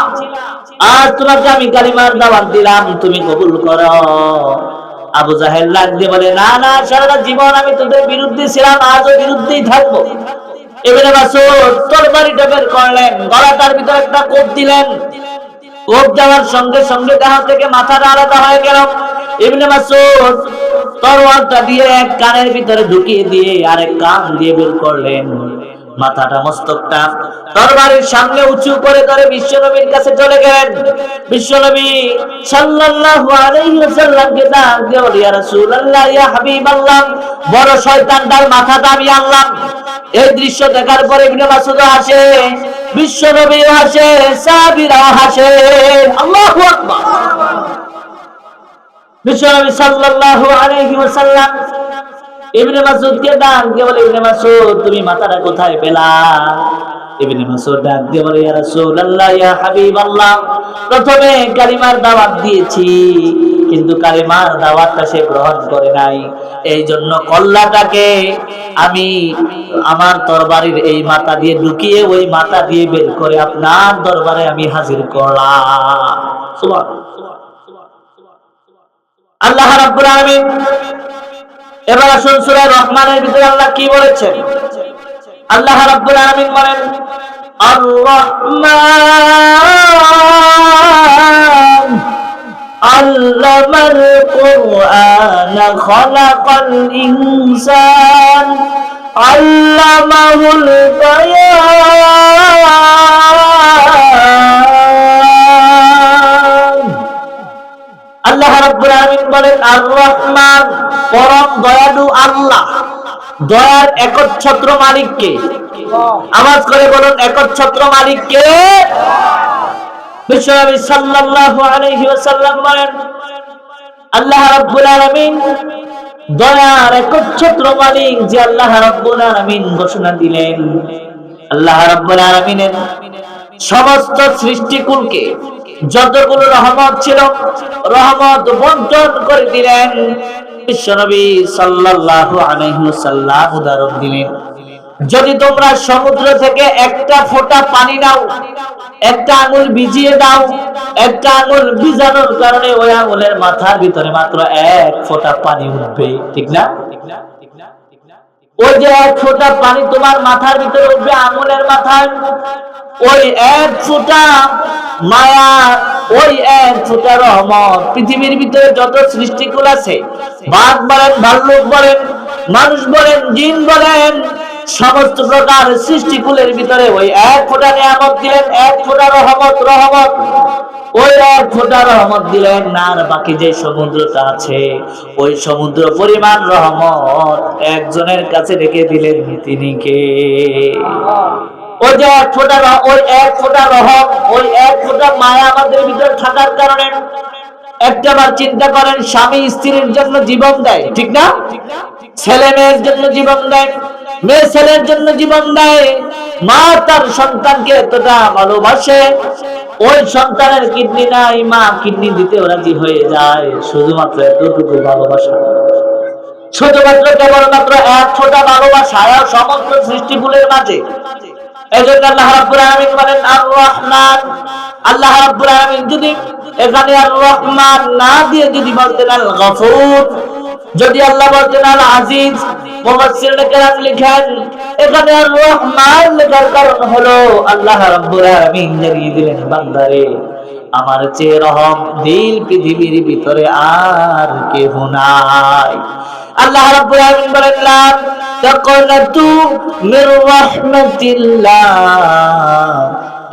আজ তোমাকে আমি কালিমার দাওয়াত দিলাম, তুমি কবুল করো। আবু জাহেল ডাক দিয়ে বলে, না না, সারা জীবন আমি তোদের বিরুদ্ধে ছিলাম, আজও বিরুদ্ধেই থাকবো। ইবনে মাসউদ তরবারিটা বের করলেন, গলাটার ভিতরে একটা কোপ দিলেন। কোপ দেওয়ার সঙ্গে সঙ্গে দেহ থেকে মাথাটা আলাদা হয়ে গেল। ইবনে মাসউদ তরবারটা দিয়ে এক কানের ভিতরে ঢুকিয়ে দিয়ে আরেক কান দিয়ে বের করলেন। মাথাটা, মস্তকটা তরবারির সামনে উঁচু করে ধরে বিশ্বনবীর কাছে চলে গেলেন। বিশ্বনবী সাল্লাল্লাহু আলাইহি ওয়াসাল্লামকে ডাক দিয়ে বলে, ইয়া রাসূলুল্লাহ, ইয়া হাবিবাল্লাহ, বড় শয়তানটার মাথাটা আমি আনলাম। এই দৃশ্য দেখার পরে ইবনে মাসউদ হাসে, বিশ্বনবীও হাসে, সাহাবীরাও হাসে। আল্লাহু আকবার। বিশ্বনবী সাল্লাল্লাহু আলাইহি ওয়াসাল্লাম ইবনে মাসউদকে ডাক দিয়ে বলে, ইবনে মাসউদ, তুমি মাথাটা কোথায় পেলা? ইবনে মাসউদ ডাক দিয়ে বলে, ইয়া রাসূলুল্লাহ, ইয়া হাবিবাল্লাহ, প্রথমে কালিমার দাওয়াত দিয়েছি, কিন্তু কালিমার দাওয়াতটা সে গ্রহণ করে নাই। এই জন্য কল্লাটাকে আমি আমার তরবারির এই মাথা দিয়ে ঢুকিয়ে ওই মাথা দিয়ে বের করে আপনার দরবারে আমি হাজির করলাম। সুবহানাল্লাহ। আল্লাহ রাব্বুল আলামিন এবার আসুন সূরা রহমানের ভিতরে আল্লাহ কি বলেছেন। আল্লাহ রাব্বুল আলামিন বলেন, আর-রহমান আল্লামাল কুরআন খালাকাল ইনসান আল্লামাহুল বায়ান। আল্লাহ রাব্বুল আলামিন বলেন, আর-রহমান, পরম দয়ালু আল্লাহ। দয়ার একচ্ছত্র মালিক কে? আওয়াজ করে বলুন, একচ্ছত্র মালিক কে? বিশ্বনবী সাল্লাল্লাহু আলাইহি ওয়াসাল্লাম বলেন, আল্লাহ রাব্বুল আলামিন দয়ার একচ্ছত্র মালিক যে আল্লাহ রাব্বুল আলামিন ঘোষণা দিলেন। আল্লাহ রাব্বুল আলামিনের সমস্ত সৃষ্টিকুলকে যতগুলো রহমত ছিল রহমত বন্টন করে দিলেন। বিশ্বনবী সাল্লাল্লাহু আলাইহি ওয়াসাল্লাম উদাহরণ দিলেন, যদি তোমরা সমুদ্র থেকে একটা ফোঁটা পানি নাও, একটা আঙুল ভিজিয়ে দাও, একটা আঙুল ভিজানোর কারণে ওই আঙুলের মাথার ভিতরে মাত্র এক ফোঁটা পানি উঠবে, ঠিক না? ওই যে এক ফোঁটা পানি তোমার মাথার ভিতরে উঠবে আঙুলের মাথায়, ওই এক ফোঁটা মায়া, ওই এক ফোঁটা রহমত পৃথিবীর ভিতরে যত সৃষ্টিকুল আছে, বাঘ বলেন, ভাল্লুক বলেন, মানুষ বলেন, জিন বলেন, সমস্ত প্রকার সৃষ্টিকুলের ভিতরে ওই এক ফোঁটা নিয়ামত দিলেন, এক ফোঁটা রহমত। ওই এক ফোঁটা রহমত দিলেন, আর বাকি যে সমুদ্রটা আছে ওই সমুদ্র পরিমাণ রহমত একজনের কাছে রেখে দিলেন, তিনি কে? ওই যে এক ফোঁটা, ওই এক ফোঁটা রহম, ওই এক ফোঁটা মায়া আমাদের ভিতরে থাকার কারণে একটাবার চিন্তা করেন, স্বামী স্ত্রীর জন্য জীবন দেয়, ঠিক না? ছেলে মেয়ের জন্য জীবন দেয়, মেয়ে ছেলের জন্য জীবন দেয়, মা তার সন্তানকে এতটা ভালোবাসে, ওই সন্তানের কিডনি নাই, মা কিডনি দিতে রাজি হয়ে যায়, শুধুমাত্র এতটুকু ভালোবাসা, শুধুমাত্র কেবলমাত্র এক ফোঁটা ভালোবাসা সমস্ত সৃষ্টিকুলের মাঝে। এজন্য আল্লাহ রাব্বুল আলামিন বলেন আর রহমান। আল্লাহ রাব্বুল আলামিন যদি এখানে আর রহমান না দিয়ে যদি বলতেন আল গফুর, যদি আল্লাহ বলতেন আল আজিজ, মুফাসসিরুনে কেরাম লিখেন এখানে আর রহমান লেখার কারণ হলো আল্লাহ রাব্বুল আলামিন জানিয়ে দিলেন, বান্দারে আমার চেয়ে রহম দিল পৃথিবীর ভিতরে আর কেউ নাই। আল্লাহ রাব্বুল আলামিন বলেন লা তাকনাতু মির রাহমাতিল্লাহ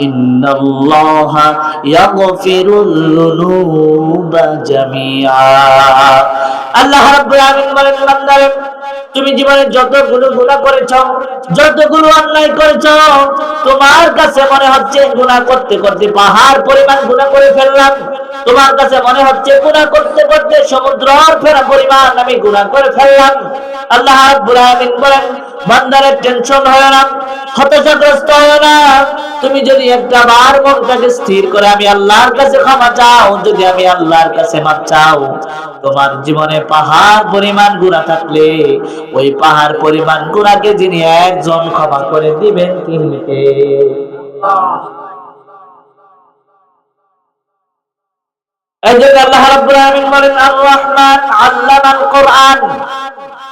ইন্নাল্লাহা ইয়াগফিরুল যুনুবা জামিআ। আল্লাহ রাব্বুল আলামিন বলেন, বান্দারে তুমি জীবনে যতগুলো গুনাহ করেছো, যতগুলো অন্যায় করেছো, তোমার কাছে মনে হচ্ছে গুনাহ করতে করতে পাহাড় পরিমাণ গুনাহ করে ফেললাম, তোমার কাছে মনে হচ্ছে গুনাহ করতে করতে সমুদ্রের ফেরা পরিমাণ আমি গুনাহ করে ফেললাম। আল্লাহ রাব্বুল আলামিন বলেন, বান্দারে টেনশন হয় না, হতাশাগ্রস্ত হয় না, তুমি যদি একটা বার মনটাকে স্থির করে আমি আল্লাহর কাছে ক্ষমা চাও, যদি আমি আল্লাহর কাছে মাপ চাও, তোমার জীবনে পাহাড় পরিমাণ গুনাহ থাকলে ওই পাহাড় পরিমাণ গুনাহকে যিনি একজন ক্ষমা করে দিবেন, তিনি কে? এইজন্য আল্লাহ রাব্বুল আলামিন বলেন আর রহমান আল্লামাল কোরআন।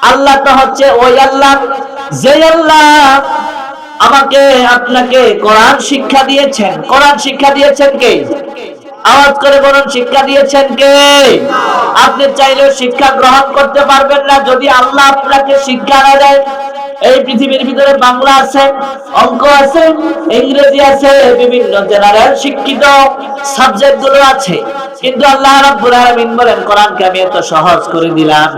আল্লাহ তো হচ্ছে ওই আল্লাহ যে আল্লাহ আমাকে আপনাকে কোরআন শিক্ষা দিয়েছেন। কোরআন শিক্ষা দিয়েছেন কে? আওয়াজ করে বলুন, শিক্ষা দিয়েছেন কে? আপনি চাইলেও শিক্ষা গ্রহণ করতে পারবেন না যদি আল্লাহ আপনাকে শিক্ষা না দেয়। এই পৃথিবীর ভিতরে বাংলা আছে, অঙ্ক আছে, ইংরেজি আছে, বিভিন্ন জেনারেল শিক্ষিত সাবজেক্ট গুলো আছে, কিন্তু আল্লাহ রাব্বুল আলামিন বলেন কোরআনকে আমি এত সহজ করে দিলাম,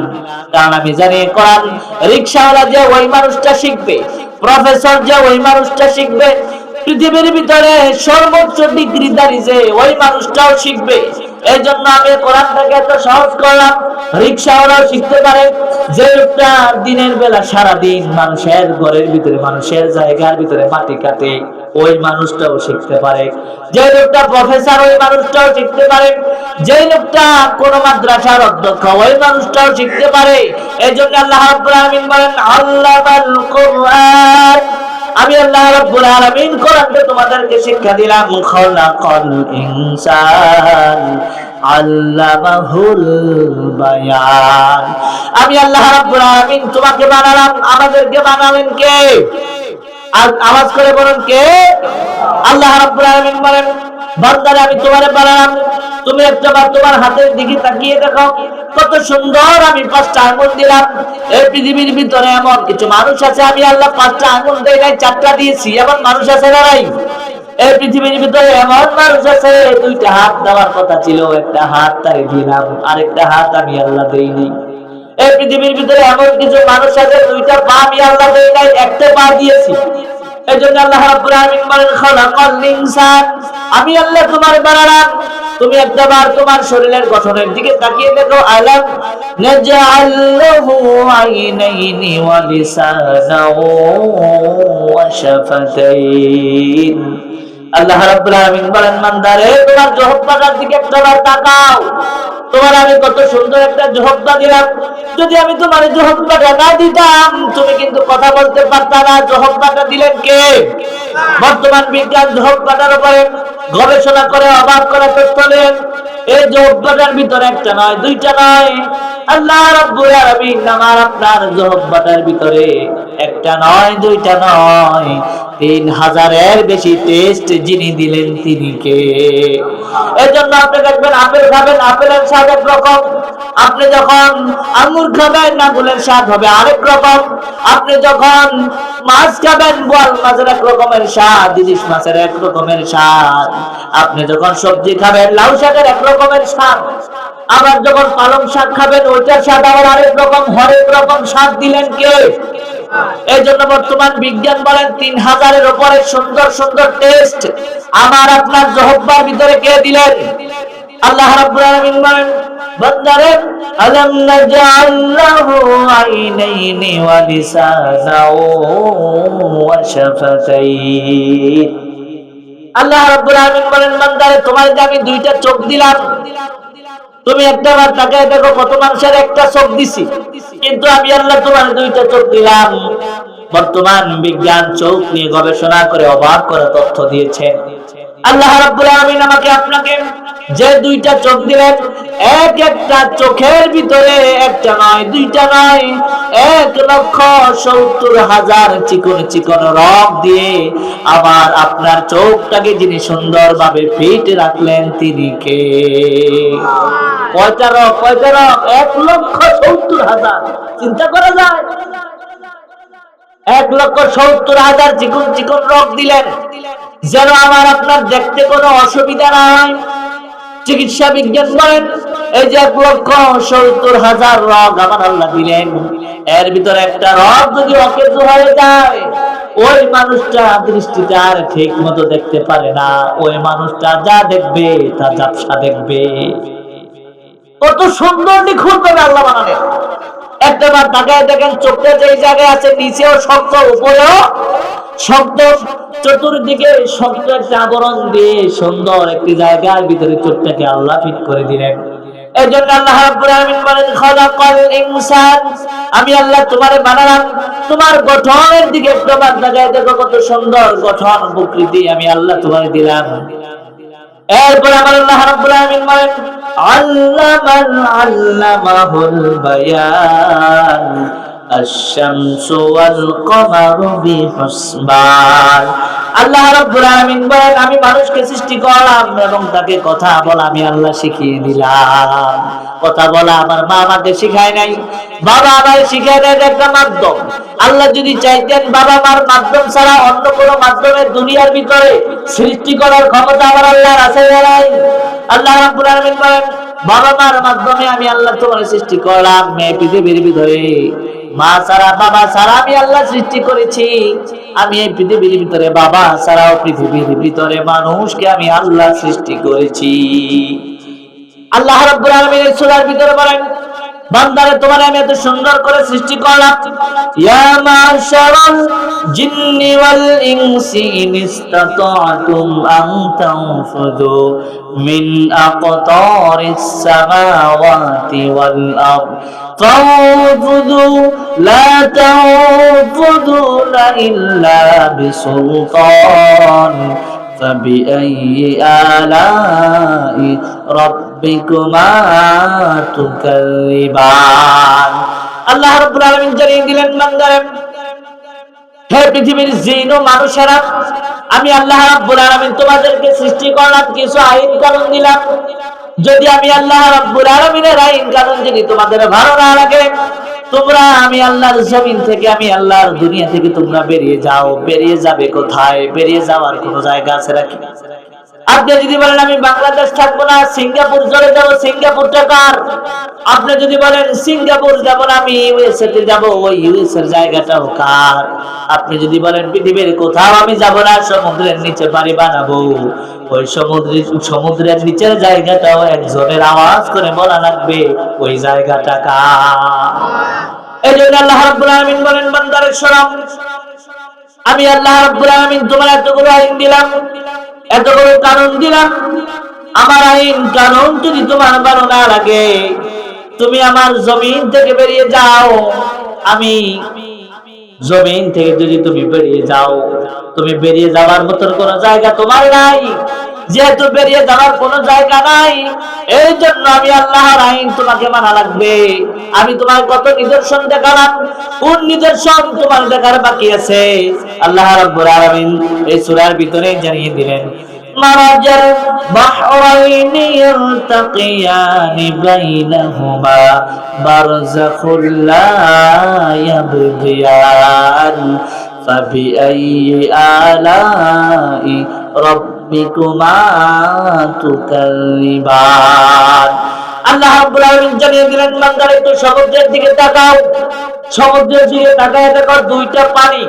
কারণ আমি জানি কোরআন রিকশাওয়ালা যে ওই মানুষটা শিখবে, প্রফেসর যে ওই মানুষটা শিখবে, পৃথিবীর ভিতরে সর্বোচ্চ ডিগ্রিধারী যে ওই মানুষটাও শিখবে। এই জন্য আমি কোরআনটাকে এত সহজ করলাম, রিকশাওয়ালাও শিখতে পারে, যে লোকটা দিনের বেলা সারাদিন মানুষের ঘরের ভিতরে, মানুষের জায়গার ভিতরে মাটি কাটে, ওই মানুষটাও শিখতে পারে, যে লোকটা প্রফেসর ওই মানুষটাও শিখতে পারে, যে লোকটা কোন মাদ্রাসার অধ্যক্ষ ওই মানুষটাও শিখতে পারে। এই জন্য আল্লাহ রাব্বুল আলামিন বলেন আল্লামাল কোরআন। আমি আল্লাহ রাব্বুল আলামিন কোরআনকে তোমাদেরকে শিক্ষা দিলাম। খালাকাল ইনসান আল্লামাহুল বায়ান। আমি আল্লাহ রাব্বুল আলামিন তোমাকে বানালাম, আমাদেরকে বানালেন কে? আওয়াজ করে বলুন কে? আল্লাহ রাব্বুল আলামিন বলেন, বান্দারে আমি তোমারে বানালাম, তুমি একবার তোমার হাতের দিকে তাকিয়ে দেখো কত সুন্দর আমি 5টা আঙ্গুল দিলাম। এই পৃথিবীর ভিতরে এমন কিছু মানুষ আছে আমি আল্লাহ 5টা আঙ্গুল দেই নাই, 4টা দিয়েছি, এমন মানুষ আছে না নাই? এই পৃথিবীর ভিতরে এমন মানুষ আছে 2টা হাত দেওয়ার কথা ছিল, একটা হাত তারে দিলাম, আরেকটা হাত আমি আল্লাহ দেইনি। এই পৃথিবীর ভিতরে এমন কিছু মানুষ আছে 2টা পা আমি আল্লাহ দেই নাই, একটা পা দিয়েছি। এজন্য আল্লাহ রাব্বুল আলামিন বলেন খালাকাল ইনসান, আমি আল্লাহ তোমার বানালাম। তুমি একবার তোমার শরীরের গঠনের দিকে তাকিয়ে দেখো, আলাম নাজআলহু আইনাইনি ওয়া লিসানাও ওয়া শাফাতাইন। আল্লাহ রাব্বুল আলামিন বলেন, বান্দারে তোমার জহব্বাটার দিকে একবার তাকাও। তোমার আমি কত সুন্দর একটা জহব্বা দিলাম, যদি আমি তোমার জহব্বাটা না দিতাম তুমি কিন্তু কথা বলতে পারতা না। জহব্বাটা দিলেন কে? বর্তমান বিজ্ঞান জহব্বাটার উপরে গবেষণা করে অবাক করা তথ্য দেন। এই জহব্বাটার ভিতরে একটা নয়, দুইটা নয়, আল্লাহ রাব্বুল আলামিন আমার আপনার জহব্বাটার ভিতরে একটা নয়, দুইটা নয়, 3000-এর বেশি টেস্ট যিনি দিলেন তিনি কে? এজন্য আপনি দেখবেন আপেল খাবেন, আপেলের স্বাদ এক রকম, আপনি যখন আঙ্গুর খাবেন আঙ্গুরের স্বাদ হবে আরেক রকম, আপনি যখন মাছ খাবেন বোয়াল মাছের এক রকমের স্বাদ, ইলিশ মাছের এক রকমের স্বাদ, আপনি যখন সবজি খাবেন লাউ শাকের এক রকমের স্বাদ, আবার যখন পালং শাক খাবেন ওইটার স্বাদ আবার আরেক রকম। হরেক রকম স্বাদ দিলেন কে? এই জন্য বর্তমান বিজ্ঞান বলেন 3000-এর উপরে সুন্দর সুন্দর টেস্ট আমার আপনার জহব্বার ভিতরে কে দিলেন? আল্লাহ রাব্বুল আলামিন বলেন, বান্দারে আলাম নাজআল লাহু আইনাইনি ওয়া লিসানাও ওয়া শাফাতাইন। আল্লাহ রাব্বুল আলামিন বলেন, বান্দারে তোমার যে আমি দুইটা চোখ দিলাম, তুমি একটা বার তাকায় দেখো কত মানুষের একটা চোখ দিছি, কিন্তু আমি আল্লাহ তোমার দুইটা চোখ দিলাম। বর্তমান বিজ্ঞান চোখ নিয়ে গবেষণা করে অবাক করা তথ্য দিয়েছে। আল্লাহ রাব্বুল আলামিন আমাকে আপনাকে যে দুইটা চোখ দিলেন, এক একটা চোখের ভিতরে একটা নয়, দুইটা নয়, 1,70,000 চিকন চিকন রগ দিয়ে আবার আপনার চোখটাকে যিনি সুন্দরভাবে ফিট রাখলেন তিনি কে? কয়টা রগ? কয়টা রগ? 1,70,000। চিন্তা করা যায়? 1,70,000 চিকন চিকন রগ দিলেন যেন আমার আপনার দেখতে কোনো অসুবিধা না হয়। চিকিৎসা বিজ্ঞান বলেন, এই যে 1,70,000 রগ আমার আল্লাহ দিলেন, এর ভিতরে একটা রগ যদি অকেজো হয়ে যায় ওই মানুষটা দৃষ্টিতে আর ঠিক মতো দেখতে পারে না, ওই মানুষটা যা দেখবে তা ঝাপসা দেখবে। কত সুন্দর নিখুঁত ভাবে আল্লাহ বানালেন। একবার তাকায় দেখেন চোখটা যে জায়গায় আছে নিচেও শক্ত উপরেও শক্ত, চতুর্দিকে শক্ত একটা আবরণ দিয়ে সুন্দর একটি জায়গার ভিতরে চোখটাকে আল্লাহ ফিট করে দিলেন। এজন্য আল্লাহ রাব্বুল আলামিন বলেন, খালাকাল ইনসান, আমি আল্লাহ তোমারে বানালাম, তোমার গঠনের দিকে একবার তাকায় দেখো কত সুন্দর গঠন প্রকৃতি আমি আল্লাহ তোমারে দিলাম। এরপর আমার আল্লাহ রাব্বুল আলামিন বলেন, আল্লামাহুল বায়ান আশ-শামসু ওয়াল কমারু বিহুসবান। আল্লাহ রাব্বুল আলামিন বলেন, আমি মানুষকে সৃষ্টি করলাম এবং তাকে কথা বলা আমি আল্লাহ শিখিয়ে দিলাম। কথা বলা আমার মা আমাকে শিখায় নাই, বাবা আমাকে শিখায় দেয় একটা মাধ্যম। আল্লাহ যদি চাইতেন বাবা মার মাধ্যম ছাড়া অন্য কোনো মাধ্যমে দুনিয়ার ভিতরে সৃষ্টি করার ক্ষমতা আমার আল্লাহর আছে নাই? আল্লাহ রাব্বুল আলামিন বলেন, বাবা মার মাধ্যমে আমি আল্লাহ তোমার সৃষ্টি করলাম। পৃথিবীর ভিতরে মা ছাড়া বাবা ছাড়া আমি আল্লাহ সৃষ্টি করেছি। আমি এই পৃথিবীর ভিতরে বাবা ছাড়াও পৃথিবীর ভিতরে মানুষকে আমি আল্লাহ সৃষ্টি করেছি। আল্লাহ রাব্বুল আলামিন সূরার ভিতরে বলেন, বান্দারে তোমার আমি এত সুন্দর করে সৃষ্টি করলাম। ইয়া মাশারাল জিন্নি ওয়াল ইনসি ইন ইসতাতা'তুম আন তানফুযু মিন আকতারিস সামাওয়াতি ওয়াল আরদ ফানফুযু লা তানফুযুনা ইল্লা বিসুলতান فبأي آلاء ربكما تكذبان। আল্লাহ রাব্বুল আলামিন জানিয়ে দিলেন, বান্দারে হে পৃথিবীর জিন ও মানুষেরা, আমি আল্লাহ রাব্বুল আলামিন তোমাদেরকে সৃষ্টি করলাম, কিছু আইন কানুন দিলাম। যদি আমি আল্লাহ রাব্বুল আলামিনের আইন কানুন যদি তোমাদের ভালো না লাগে, তোমরা আমি আল্লাহর জমিন থেকে আমি আল্লাহর দুনিয়া থেকে তোমরা বেরিয়ে যাও। বেরিয়ে যাবে কোথায়? বেরিয়ে যাওয়ার কোন জায়গা আছে নাকি? আপনি যদি বলেন আমি বাংলাদেশ থাকবো না, সিঙ্গাপুর চলে যাবো, সিঙ্গাপুরটা কার? আপনি যদি বলেন সিঙ্গাপুর যাব না, আমি ইউএসএ তে যাব, ওই ইউএস এর জায়গাটাও কার? আপনি যদি বলেন পৃথিবীর কোথাও আমি যাব না, সমুদ্রের নিচে বাড়ি বানাবো, ওই সমুদ্রের নিচের জায়গাটাও একজনের আওয়াজ করে বলা লাগবে ওই জায়গাটা কার? এই জন্য আল্লাহ রাব্বুল আলামিন বলেন, বান্দারে শোনো, আমি আল্লাহ রাব্বুল আলামিন তোমার এতগুলো আইন দিলাম, এতগুলো কারণ দিলাম, আমার আইন কারণ যদি তোমার ভালো না লাগে, তুমি আমার জমিন থেকে বেরিয়ে যাও। আমি জমিন থেকে যদি তুমি বেরিয়ে যাও, তুমি বেরিয়ে যাওয়ার মতন কোনো জায়গা তোমার নাই। যেহেতু বেরিয়ে যাওয়ার কোনো জায়গা নাই, এই জন্য আমি আল্লাহর আইন তোমাকে মানা লাগবে। আমি তোমার কত নিদর্শন দেখালাম, কোন নিদর্শন তোমার দেখার বাকি আছে? আল্লাহ রাব্বুল আলামিন এই সূরার ভিতরে জানিয়ে দিলেন, মারাজাল বাহরাইনি ইয়ালতাকিয়ানি বাইনাহুমা বারযাখুল লা ইয়াবগিয়ান ফাবিআইয়ি আলাই রাব্বিকুমা তুকাল্লিবান। আল্লাহ রাব্বুল আলামিন জানিয়ে দিলেন, বান্দারা একটু সমুদ্রের দিকে তাকাও। সমুদ্রের দিকে তাকায় দেখো দুইটা পানি,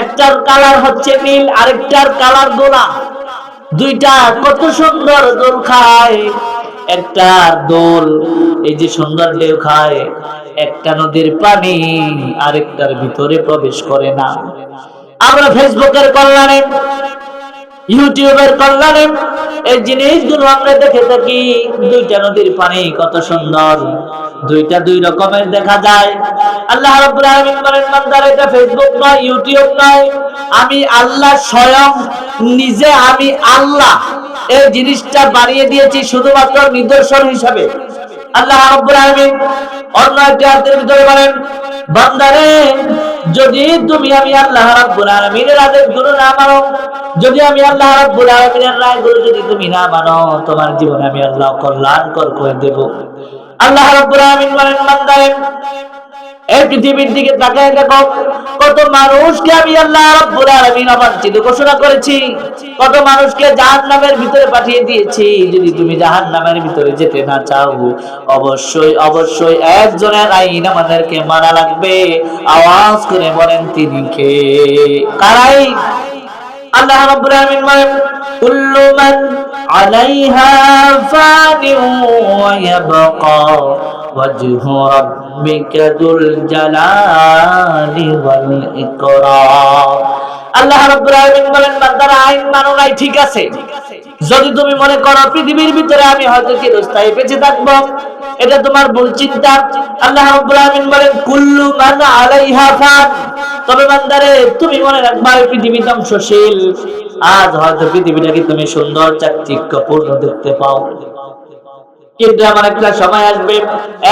একটার কালার হচ্ছে নীল, আরেকটার কালার গোলা। দুইটা কত সুন্দর দোল খায়। একটা দোল এই যে সুন্দর ঢেউ খায়, একটা নদীর পানি আরেকটার ভিতরে প্রবেশ করে না। আমরা ফেসবুকের কল্যাণে, ইউটিউবের কল্যাণে এই জিনিসগুলো আমরা দেখে থাকি। দুইটা নদীর পানি কত সুন্দর, দুইটা দুই রকমের দেখা যায়। আল্লাহ রাব্বুল আলামিন বলেন, বান্দারা এটা ফেসবুক নয়, ইউটিউব নয়, আমি আল্লাহ স্বয়ং নিজে, আমি আল্লাহ এই জিনিসটা বানিয়ে দিয়েছি শুধুমাত্র নিদর্শন হিসাবে। আল্লাহ রাব্বুল আলামিন অন্য একটি আয়াতের ভিতরে বলেন, বান্দারে যদি তুমি আমি আল্লাহ রাব্বুল আলামিনের আদেশগুলো না মানো, যদি আমি আল্লাহ রাব্বুল আলামিনের রায়গুলো যদি তুমি না মানো, তোমার জীবনে আমি আল্লাহ কল্যাণকর করে দেব। আল্লাহ রাব্বুল আলামিন বলেন, বান্দারে এই পৃথিবীর দিকে তাকায় দেখো, কত মানুষকে আমি আল্লাহ রাব্বুল আলামিন অবাঞ্ছিত ঘোষণা করেছি, কত মানুষকে জাহান্নামের ভিতরে পাঠিয়ে দিয়েছি। যদি তুমি জাহান্নামের ভিতরে যেতে না চাও, অবশ্যই অবশ্যই একজনের আইন আমাদেরকে মানা লাগবে। আওয়াজ করে বলেন তিনি কে? কারাই? আল্লাহ রাব্বুল আলামিন বলেন, কুল্লু মান আলাইহা ফানিউ ওয়া ইয়াবকা ওয়াজহু রাব্বিকা যুল জালালি ওয়াল ইকরাম। আল্লাহ রাব্বুল আলামিন বলেন, বান্দারা আইন মানো নাই ঠিক আছে, যদি তুমি মনে করো পৃথিবীর ভিতরে আমি হয়তো চিরস্থায়ী বেঁচে থাকবো, এটা তোমার ভুল চিন্তা। আল্লাহ রাব্বুল আলামিন বলেন, কুল্লু মান আলাইহা ফান, তবে বান্দারে তুমি মনে রাখবা এই পৃথিবী ধ্বংসশীল। আজ হয়তো পৃথিবীটাকে তুমি সুন্দর চাকচিক্যপূর্ণ দেখতে পাও, কিন্তু এমন একটা সময় আসবে,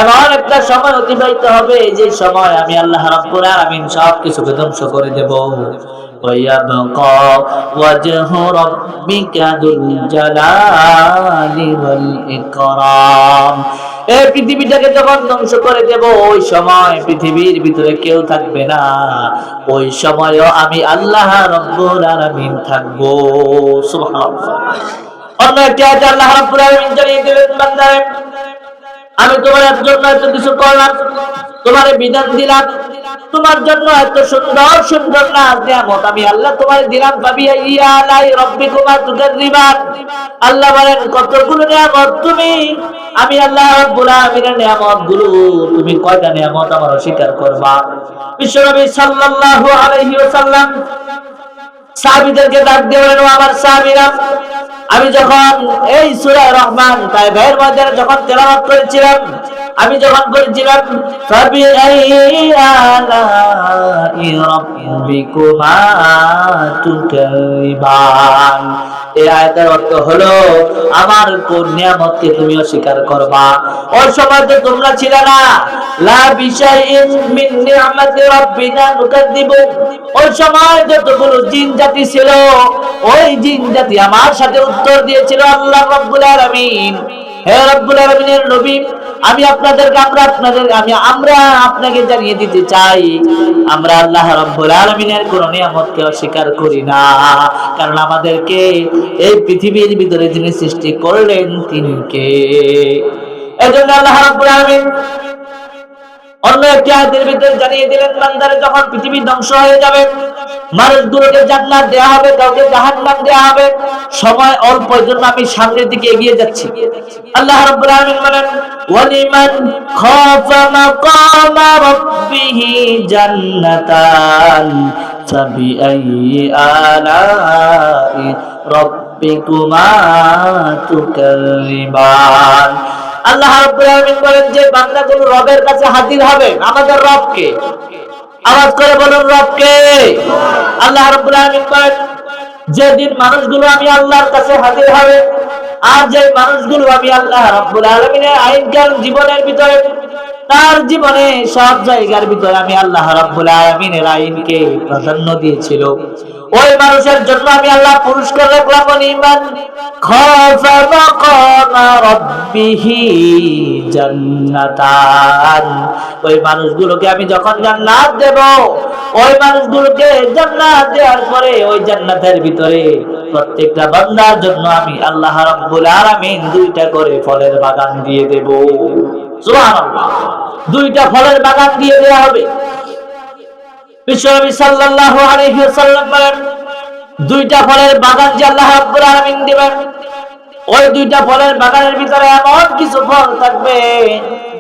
এমন একটা সময় অতিবাহিত হবে, যে সময় আমি আল্লাহ রাব্বুল আলামিন সবকিছুকে ধ্বংস করে দেব। ওয়ায়াবকা ওয়াজহু রাব্বিকা যুল জালালি ওয়াল ইকরাম। এই পৃথিবীটাকে যখন ধ্বংস করে দেব, ওই সময় পৃথিবীর ভিতরে কেউ থাকবে না, ওই সময়ও আমি আল্লাহ রাব্বুল আলামিন থাকবো। সুবহানাল্লাহ। অন্য একটি আয়াতে আল্লাহ রাব্বুল আলামিন জানিয়ে দিলেন, বান্দারে আমি তোমার জন্য এত কিছু করলাম, তোমার বিধান দিলাম, তোমার জন্য এত সুন্দর সুন্দর নিয়ামত আমি আল্লাহ তোমার দিলাম। ফাবিআইয়ি আলাই রাব্বিকুমা তুকাযযিবান। আল্লাহ বলেন, কতগুলো নিয়ামত তুমি, আমি আল্লাহ রাব্বুল আলামিনের নিয়ামতগুলো তুমি কয়টা নিয়ামত আমার অস্বীকার করবা? বিশ্বনবী সাল্লাল্লাহু আলাইহি ওয়াসাল্লাম সাহাবীদেরকে ডাক দিয়ে বলেন, আমার সাহাবীরা, আমি যখন এই সূরা রহমান তাইফের ময়দানে যখন তেলাওয়াত করেছিলাম, আমি যখন বলেছিলাম ফাবিআইয়ি আলাই রাব্বিকুমা তুকাযযিবান, এই আয়াতের অর্থ হলো আমার কোন নিয়ামতকে তুমি অস্বীকার করবা? ওই সময় তো তোমরা ছিলে না, লা বিশাইইন মিন নি'মাতি রাব্বিনা নুকাযযিবু। ওই সময় যতগুলো জিন জাতি ছিল, ওই জিন জাতি আমার সাথে উত্তর দিয়েছিল, আল্লাহ রাব্বুল আলামিন, হে রাব্বুল আলামিনের নবী, আমি আমরা আপনাকে জানিয়ে দিতে চাই, আমরা আল্লাহ রাব্বুল আলামিনের কোন নিয়ামতকে অস্বীকার করি না, কারণ আমাদেরকে এই পৃথিবীর ভিতরে যিনি সৃষ্টি করলেন তিনি কে? এজন্য আল্লাহ রাব্বুল আলামিন অন্য একটি আয়াতের ভিতরে জানিয়ে দিলেন, বান্দারে যখন পৃথিবী ধ্বংস হয়ে যাবে, মানুষগুলোকে জান্নাত দেয়া হবে, কাউকে জাহান্নাম দেয়া হবে, সময় অল্পের জন্য আমি সামনের দিকে এগিয়ে যাচ্ছি। আল্লাহ রাব্বুল আলামিন বলেন, ওয়ালিমান খাফা মাকামা রাব্বিহি জান্নাতান ফাবিআইয়ি আলাই রাব্বিকুমা তুকাল্লিবান। আল্লাহ রাব্বুল আলামিন বলেন যে বান্দাগুলো রবের কাছে হাজির হবে। আমাদের রবকে, আওয়াজ করে বলুন রবকে। আল্লাহ রাব্বুল আলামিন বলেন যেদিন মানুষগুলো আমি আল্লাহর কাছে হাজির হবে, আর যে মানুষগুলো আমি আল্লাহ রাব্বুল আলামিনের আইন কানুন জীবনের ভিতরে, তার জীবনে সব জায়গার ভিতরে আমি আল্লাহ রাব্বুল আলামিনের আইনকে প্রাধান্য দিয়েছিল, ওই মানুষের জন্য আমি আল্লাহ পুরস্কার রাখলাম ইমান খাফা মাকামা রাব্বিহি জান্নাতান। ওই মানুষগুলোকে আমি যখন জান্নাত দেব, ওই মানুষগুলোকে জান্নাত দেওয়ার পরে ওই জান্নাতের ভিতরে প্রত্যেকটা বান্দার জন্য আমি আল্লাহ রাব্বুল আলামিন দুইটা করে ফলের বাগান দিয়ে দেব। সুবহানাল্লাহ, দুইটা ফলের বাগান দিয়ে দেওয়া হবে। বিশ্বনবী সাল্লাল্লাহু আলাইহি ওয়াসাল্লাম বলেন দুইটা ফলের বাগান যে আল্লাহ রাব্বুল আলামিন দিবেন, ওই দুইটা ফলের বাগানের ভিতরে এমন কিছু ফল থাকবে,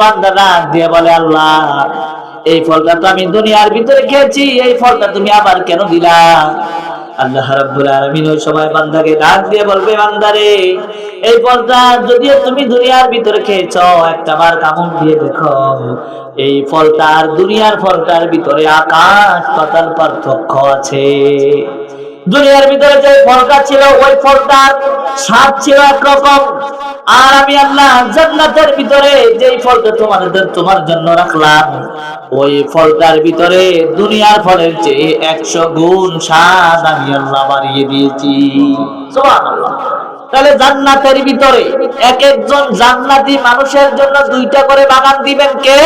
বান্দা ডাক দিয়ে বলে আল্লাহ এই ফলটা তো আমি দুনিয়ার ভিতরে খেয়েছি, এই ফলটা তুমি আবার কেন দিলা? আল্লাহ রাব্বুল আলামিন ওই সময় বান্দাকে ডাক দিয়ে বলবে বান্দারে এই ফলটা যদিও তুমি দুনিয়ার ভিতরে খেয়েছো, একটাবার কামড় দিয়ে দেখো, এই ফলটা আর দুনিয়ার ফলটার ভিতরে আকাশ পাতাল পার্থক্য আছে। দুনিয়ার ভিতরে যে ফলটা ছিল ওই ফলটার স্বাদ ছিল একরকম, আর আমি আল্লাহ জান্নাতের ভিতরে যেই ফলটা তোমার জন্য রাখলাম, ওই ফলটার ভিতরে দুনিয়ার ফলের চেয়ে 100 গুণ স্বাদ আমি আল্লাহ বাড়িয়ে দিয়েছি। সুবহানাল্লাহ। তাহলে জান্নাতের ভিতরে এক একজন জান্নাতি মানুষের জন্য দুইটা করে বাগান দিবেন কে?